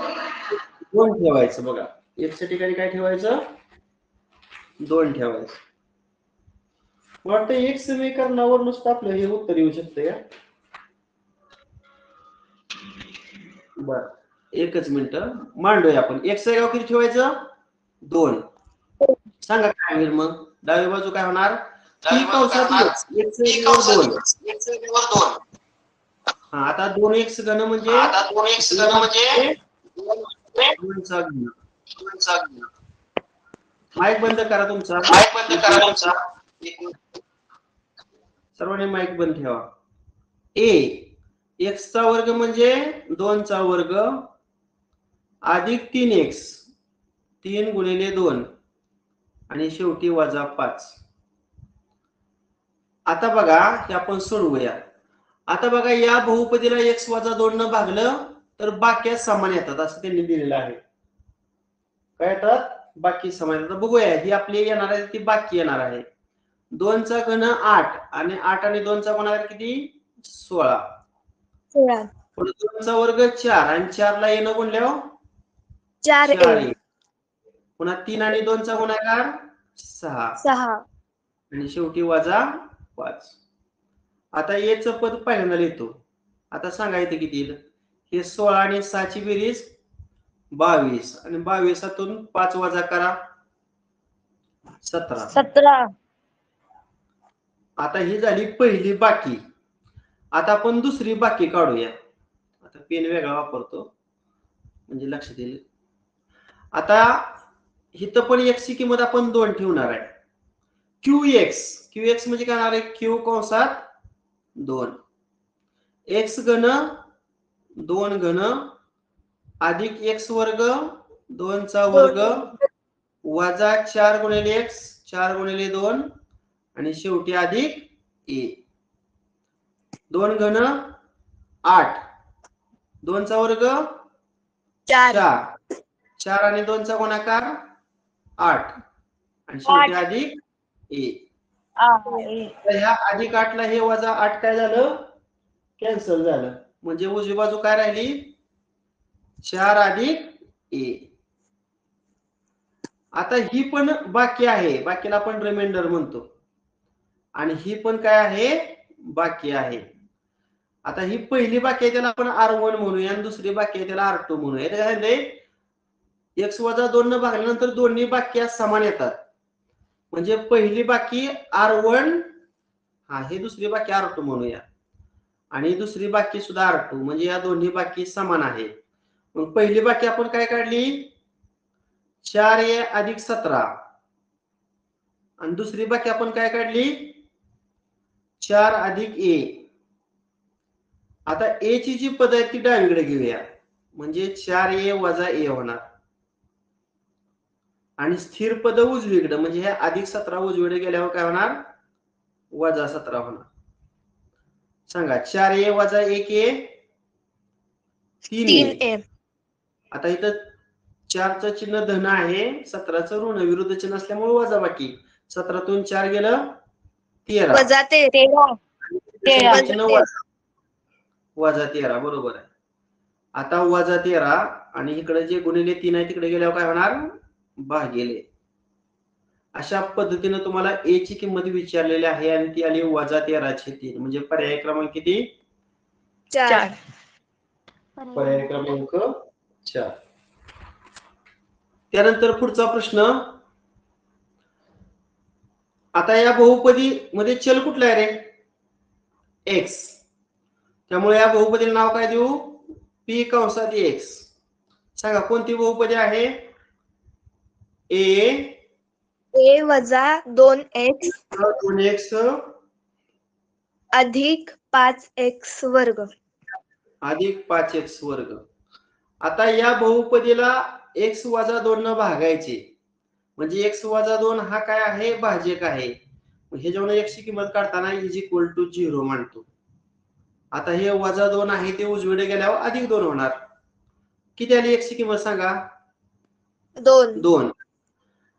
2 ठेवायचं. बघा, एक्स च्या ठिकाणी काय ठेवायचं? 2 ठेवायचं. वाटतं एक समीकरणावर नुसतं आपलं हे उत्तर येऊ शकतं या. बर, एकच मिनिट मांडूया आपण. एक्स च्या किती ठेवायचं? 2. सांगा काय होईल मग? डावी बाजू काय होणार? हा, आता 2x घन म्हणजे 2चा घन. माईक बंद करा तुमचा. सर्वांनी माईक बंद ठेवा. x चा वर्ग म्हणजे 2चा वर्ग अधिक 3x, 3 गुणिले 2 आणि शेवटी -5. आता बघा, हे आपण सोडवूया. आता बघा, या बहुपदीला x - 2 न भागलं तर बाकी समान येतात असं त्यांनी दिलेलं आहे. काय येतात? बाकी समान येतात. बघूया, ही आपली येणार आहे ती बाकी येणार आहे. 2चा घन 8 आणि 8 आणि 2चा गुणाकार किती? 16. 16. 2चा वर्ग 4 आणि 4 ला येणं गुणल्यावर 4a. पुन्हा 3 आणि 2चा गुणाकार 6 6. आणि शेवटी -5. आता याचं पद पहिल्यांदा लिहितो. आता सांगा इथे किती येईल. हे 16 आणि 6 ची बेरीज 22 आणि 22तून 5 वजा करा 17. 17. आता ही झाली पहिली बाकी. आता आपण दुसरी बाकी काढूया. आता पेन वेगळा वापरतो म्हणजे लक्षात येईल. आता इथं पण x ची किंमत आपण 2 ठेवणार आहे. qx म्हणजे काय होणार आहे? q कंसात 2 x घन 2 घन अधिक x वर्ग 2चा वर्ग वजा 4 गुणिले x 4 गुणिले 2 आणि शेवटी अधिक a. 2 घन 8, 2चा वर्ग 4, 4 आणि 2चा गुणाकार 8 आणि शेवटी अधिक a. तर ह्या अधिक 8 ला हे वजा 8 काय झालं? कॅन्सल झालं. म्हणजे उजवी बाजू काय राहिली? 4 अधिक a. आता ही पण बाकी आहे, बाकीला आपण रिमाइंडर म्हणतो आणि ही पण काय आहे? बाकी आहे. आता ही पहिली बाकी आहे त्याला आपण R1 म्हणूया आणि दुसरी बाकी आहे त्याला R2 म्हणूया. काय झालंय? x - 2 न भागल्यानंतर दोन्ही बाकी समान येतात. म्हणजे पहिली बाकी R1, हा, ही दुसरी बाकी R2 म्हणूया आणि दुसरी बाकी सुद्धा R2. म्हणजे या दोन्ही बाकी समान आहेत. मग पहिली बाकी आपण काय काढली? 4a अधिक 17 आणि दुसरी बाकी आपण काय काढली? 4 अधिक a. आता a ची जी पद आहे ती डावीकडे घेऊया, म्हणजे 4a वजा a होणार आणि स्थिर पद उजवीकडे, म्हणजे हे अधिक 17 उजवीकडे गेल्यावर काय होणार? -17 होणार. सांगा, 4a वजा 1a 3a. आता इथं 4चं चिन्ह धन आहे, 17चं ऋण, विरुद्ध चिन्ह असल्यामुळे वजा बाकी. 17तून 4 गेलं 13 वजा 13. वजा 13, बरोबर आहे. आता वजा 13 आणि इकडे जे गुणिले 3 आहे तिकडे गेल्यावर काय होणार? भागिले. अशा पद्धतीने तुम्हाला a ची किंमत विचारलेली आहे आणि ती आली -13/3. म्हणजे पर्याय क्रमांक किती? 4. पर्याय क्रमांक 4. त्यानंतर पुढचा प्रश्न. आता या बहुपदी मध्ये चल कुठला आहे रे? x. त्यामुळे या बहुपदीला नाव काय देऊ? p कंसात x. सांगा कोणती बहुपदी आहे? a वजा 2x 2x अधिक 5x वर्ग अधिक 5x वर्ग. आता या बहुपदीला x वजा 2 न भागायचे, म्हणजे x वजा 2 हा काय आहे, भाजक आहे. हे जेव्हा x ची किंमत काढताना इज इक्वल टू 0 मानतो. आता हे वजा 2 आहे ते उजवीकडे गेल्यावर अधिक 2 होणार. किती आली x ची किंमत सांगा? 2.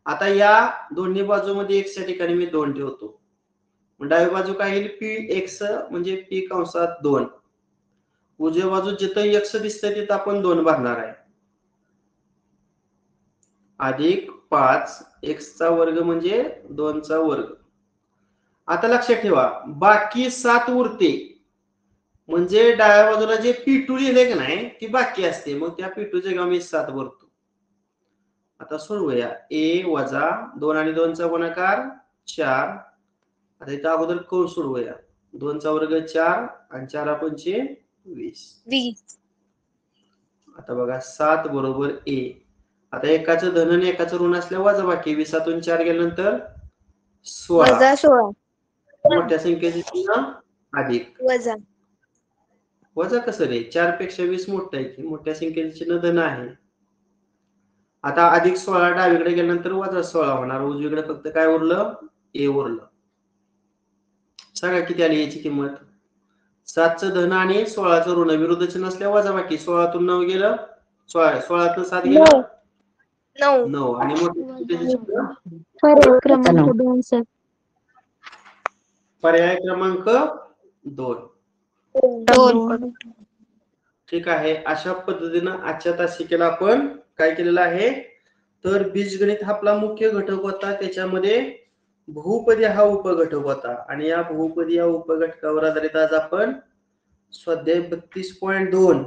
आता या दोन्ही बाजूमध्ये x च्या ठिकाणी मी 2 ठेवतो. डावी बाजू काय येईल, px म्हणजे p कंसात 2. उजव्या बाजू जिथं x दिसतंय तिथं आपण 2 भरणार आहे. अधिक 5 x चा वर्ग म्हणजे 2 चा वर्ग. आता लक्षात ठेवा, बाकी 7 उरते, म्हणजे डाव्या बाजूला जे p2 लिहिले की नाही ती बाकी असते, मग त्या p2 च्या जागी मी 7 भरतो. आता सोडवूया. a वजा 2 आणि 2 चा गुणाकार 4. आता इथं अगोदर कंस सोडवूया. 2 चा वर्ग 4 आणि 4 पंचे 20. आता बघा 7 बरोबर a. आता एकाचं धन आणि एकाचं ऋण असल्या वजा बाकी. 20 4 गेल्यानंतर 16. मोठ्या संख्येचे चिन्ह अधिक. वजा कसं रे, 4 पेक्षा 20 मोठं आहे की, मोठ्या संख्येचे चिन्ह धन आहे. आता अधिक 16 डावीकडे गेल्यानंतर वजा 16 होणार. उजवीकडे फक्त काय उरलं, a उरलं. सांगा किती आली याची किंमत? 7चं धन आणि 16चं ऋण, विरुद्ध चिन्ह असल्या वजा बाकी. 16तून 9 गेलं, 16तून 7 गेलं 9 आणि पर्याय क्रमांक 2 सर. पर्याय क्रमांक 2. 2. ठीक आहे. अशा पद्धतीनं आजच्या तासिकेला आपण काय केलेलं आहे, तर बीजगणित हा आपला मुख्य घटक होता. त्याच्यामध्ये बहुपदी हा उपघटक होता आणि या बहुपदी या उपघटकावर आधारित आज आपण स्वाध्याय 32.2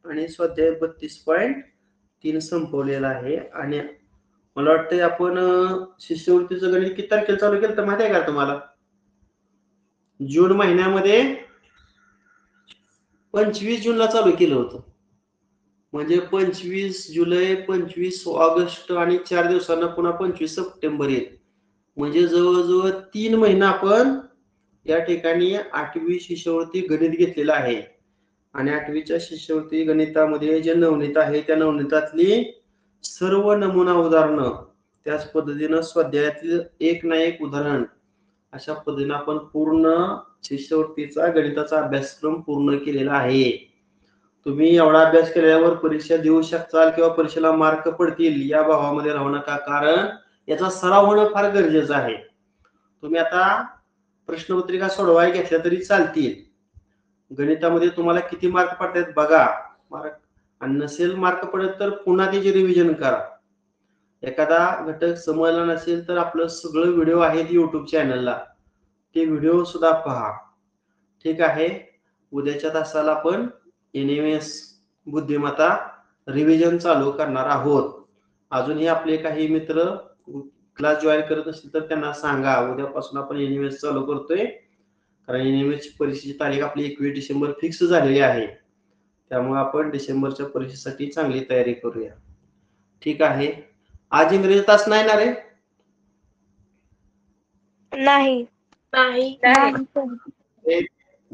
आणि स्वाध्याय 32.3 संपवलेला आहे. आणि मला वाटतं आपण शिष्यवृत्तीचं गणित किती तारखेला चालू केलं तर माहिती आहे का तुम्हाला? जून महिन्यामध्ये 25 जूनला चालू केलं होतं. म्हणजे 25 जुलै, 25 ऑगस्ट आणि 4 दिवसांना पुन्हा 25 सप्टेंबर येईल. म्हणजे जवळजवळ 3 महिना आपण या ठिकाणी 8वी शिष्यवृत्ती गणित घेतलेला आहे. आणि 8वीच्या शिष्यवृत्ती गणितामध्ये जे नवनीत आहे त्या नवनीतातली सर्व नमुना उदाहरणं, त्याच पद्धतीनं स्वाध्यायातील एक ना एक उदाहरण, अशा पद्धतीने आपण पूर्ण शिष्यवृत्तीचा गणिताचा अभ्यासक्रम पूर्ण केलेला आहे. तुम्ही एवढा अभ्यास केल्यावर परीक्षा देऊ शकताल किंवा परीक्षेला मार्क पडतील या भावामध्ये राहू नका, कारण याचा सराव होणं फार गरजेचं आहे. तुम्ही आता प्रश्नपत्रिका सोडवाय घेतल्या तरी चालतील. गणितामध्ये तुम्हाला किती मार्क पडतात बघा, मार्क आणि नसेल मार्क पडत तर पुन्हा त्याची रिव्हिजन करा. एखादा घटक समजला नसेल तर आपलं सगळं व्हिडिओ आहेत युट्यूब चॅनलला, ते व्हिडिओ सुद्धा पहा. ठीक आहे. उद्याच्या तासाला आपण NMS बुद्धिमत्ता रिव्हिजन चालू करणार आहोत. अजूनही आपले काही मित्र क्लास जॉईन करत असतील तर त्यांना सांगा, उद्यापासून आपण NMS चालू करतोय. कारण NMS ची परीक्षेची तारीख आपली 21 डिसेंबर फिक्स झालेली आहे. त्यामुळे आपण डिसेंबरच्या परीक्षेसाठी चांगली तयारी करूया. ठीक आहे. आज इंग्रजी तास नाही ना रे? नाही.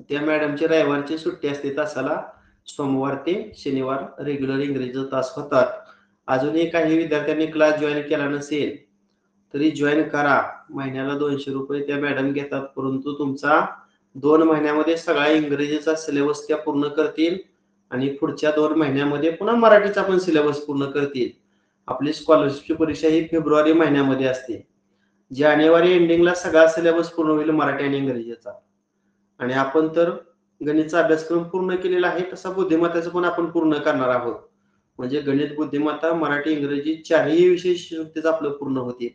त्या मॅडमची रविवारची सुट्टी असते तासाला. सोमवार ते शनिवार रेग्युलर इंग्रजीचा तास होतात. अजूनही काही विद्यार्थ्यांनी क्लास जॉईन केला नसेल तरी जॉईन करा. महिन्याला 200 रुपये त्या मॅडम घेतात, परंतु तुमचा 2 महिन्यामध्ये सगळा इंग्रजीचा सिलेबस त्या पूर्ण करतील आणि पुढच्या 2 महिन्यामध्ये पुन्हा मराठीचा पण सिलेबस पूर्ण करतील. आपली स्कॉलरशिपची परीक्षा ही फेब्रुवारी महिन्यामध्ये असते. जानेवारी एंडिंगला सगळा सिलेबस पूर्ण होईल मराठी आणि इंग्रजीचा. आणि आपण तर गणितचा अभ्यासक्रम पूर्ण केलेला आहे, तसा बुद्धिमत्ताचा पण आपण पूर्ण करणार आहोत. म्हणजे गणित, बुद्धिमत्ता, मराठी, इंग्रजी चारही विषय शिष्यवृत्तीचं आपलं पूर्ण होतील.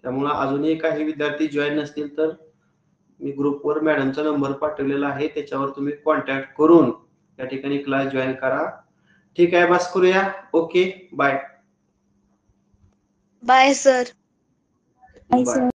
त्यामुळे अजूनही काही विद्यार्थी जॉईन नसतील तर मी ग्रुपवर मॅडमचा नंबर पाठवलेला आहे, त्याच्यावर तुम्ही कॉन्टॅक्ट करून या ठिकाणी क्लास जॉईन करा. ठीक आहे, बस करूया. Okay, bye. Bye sir. Bye.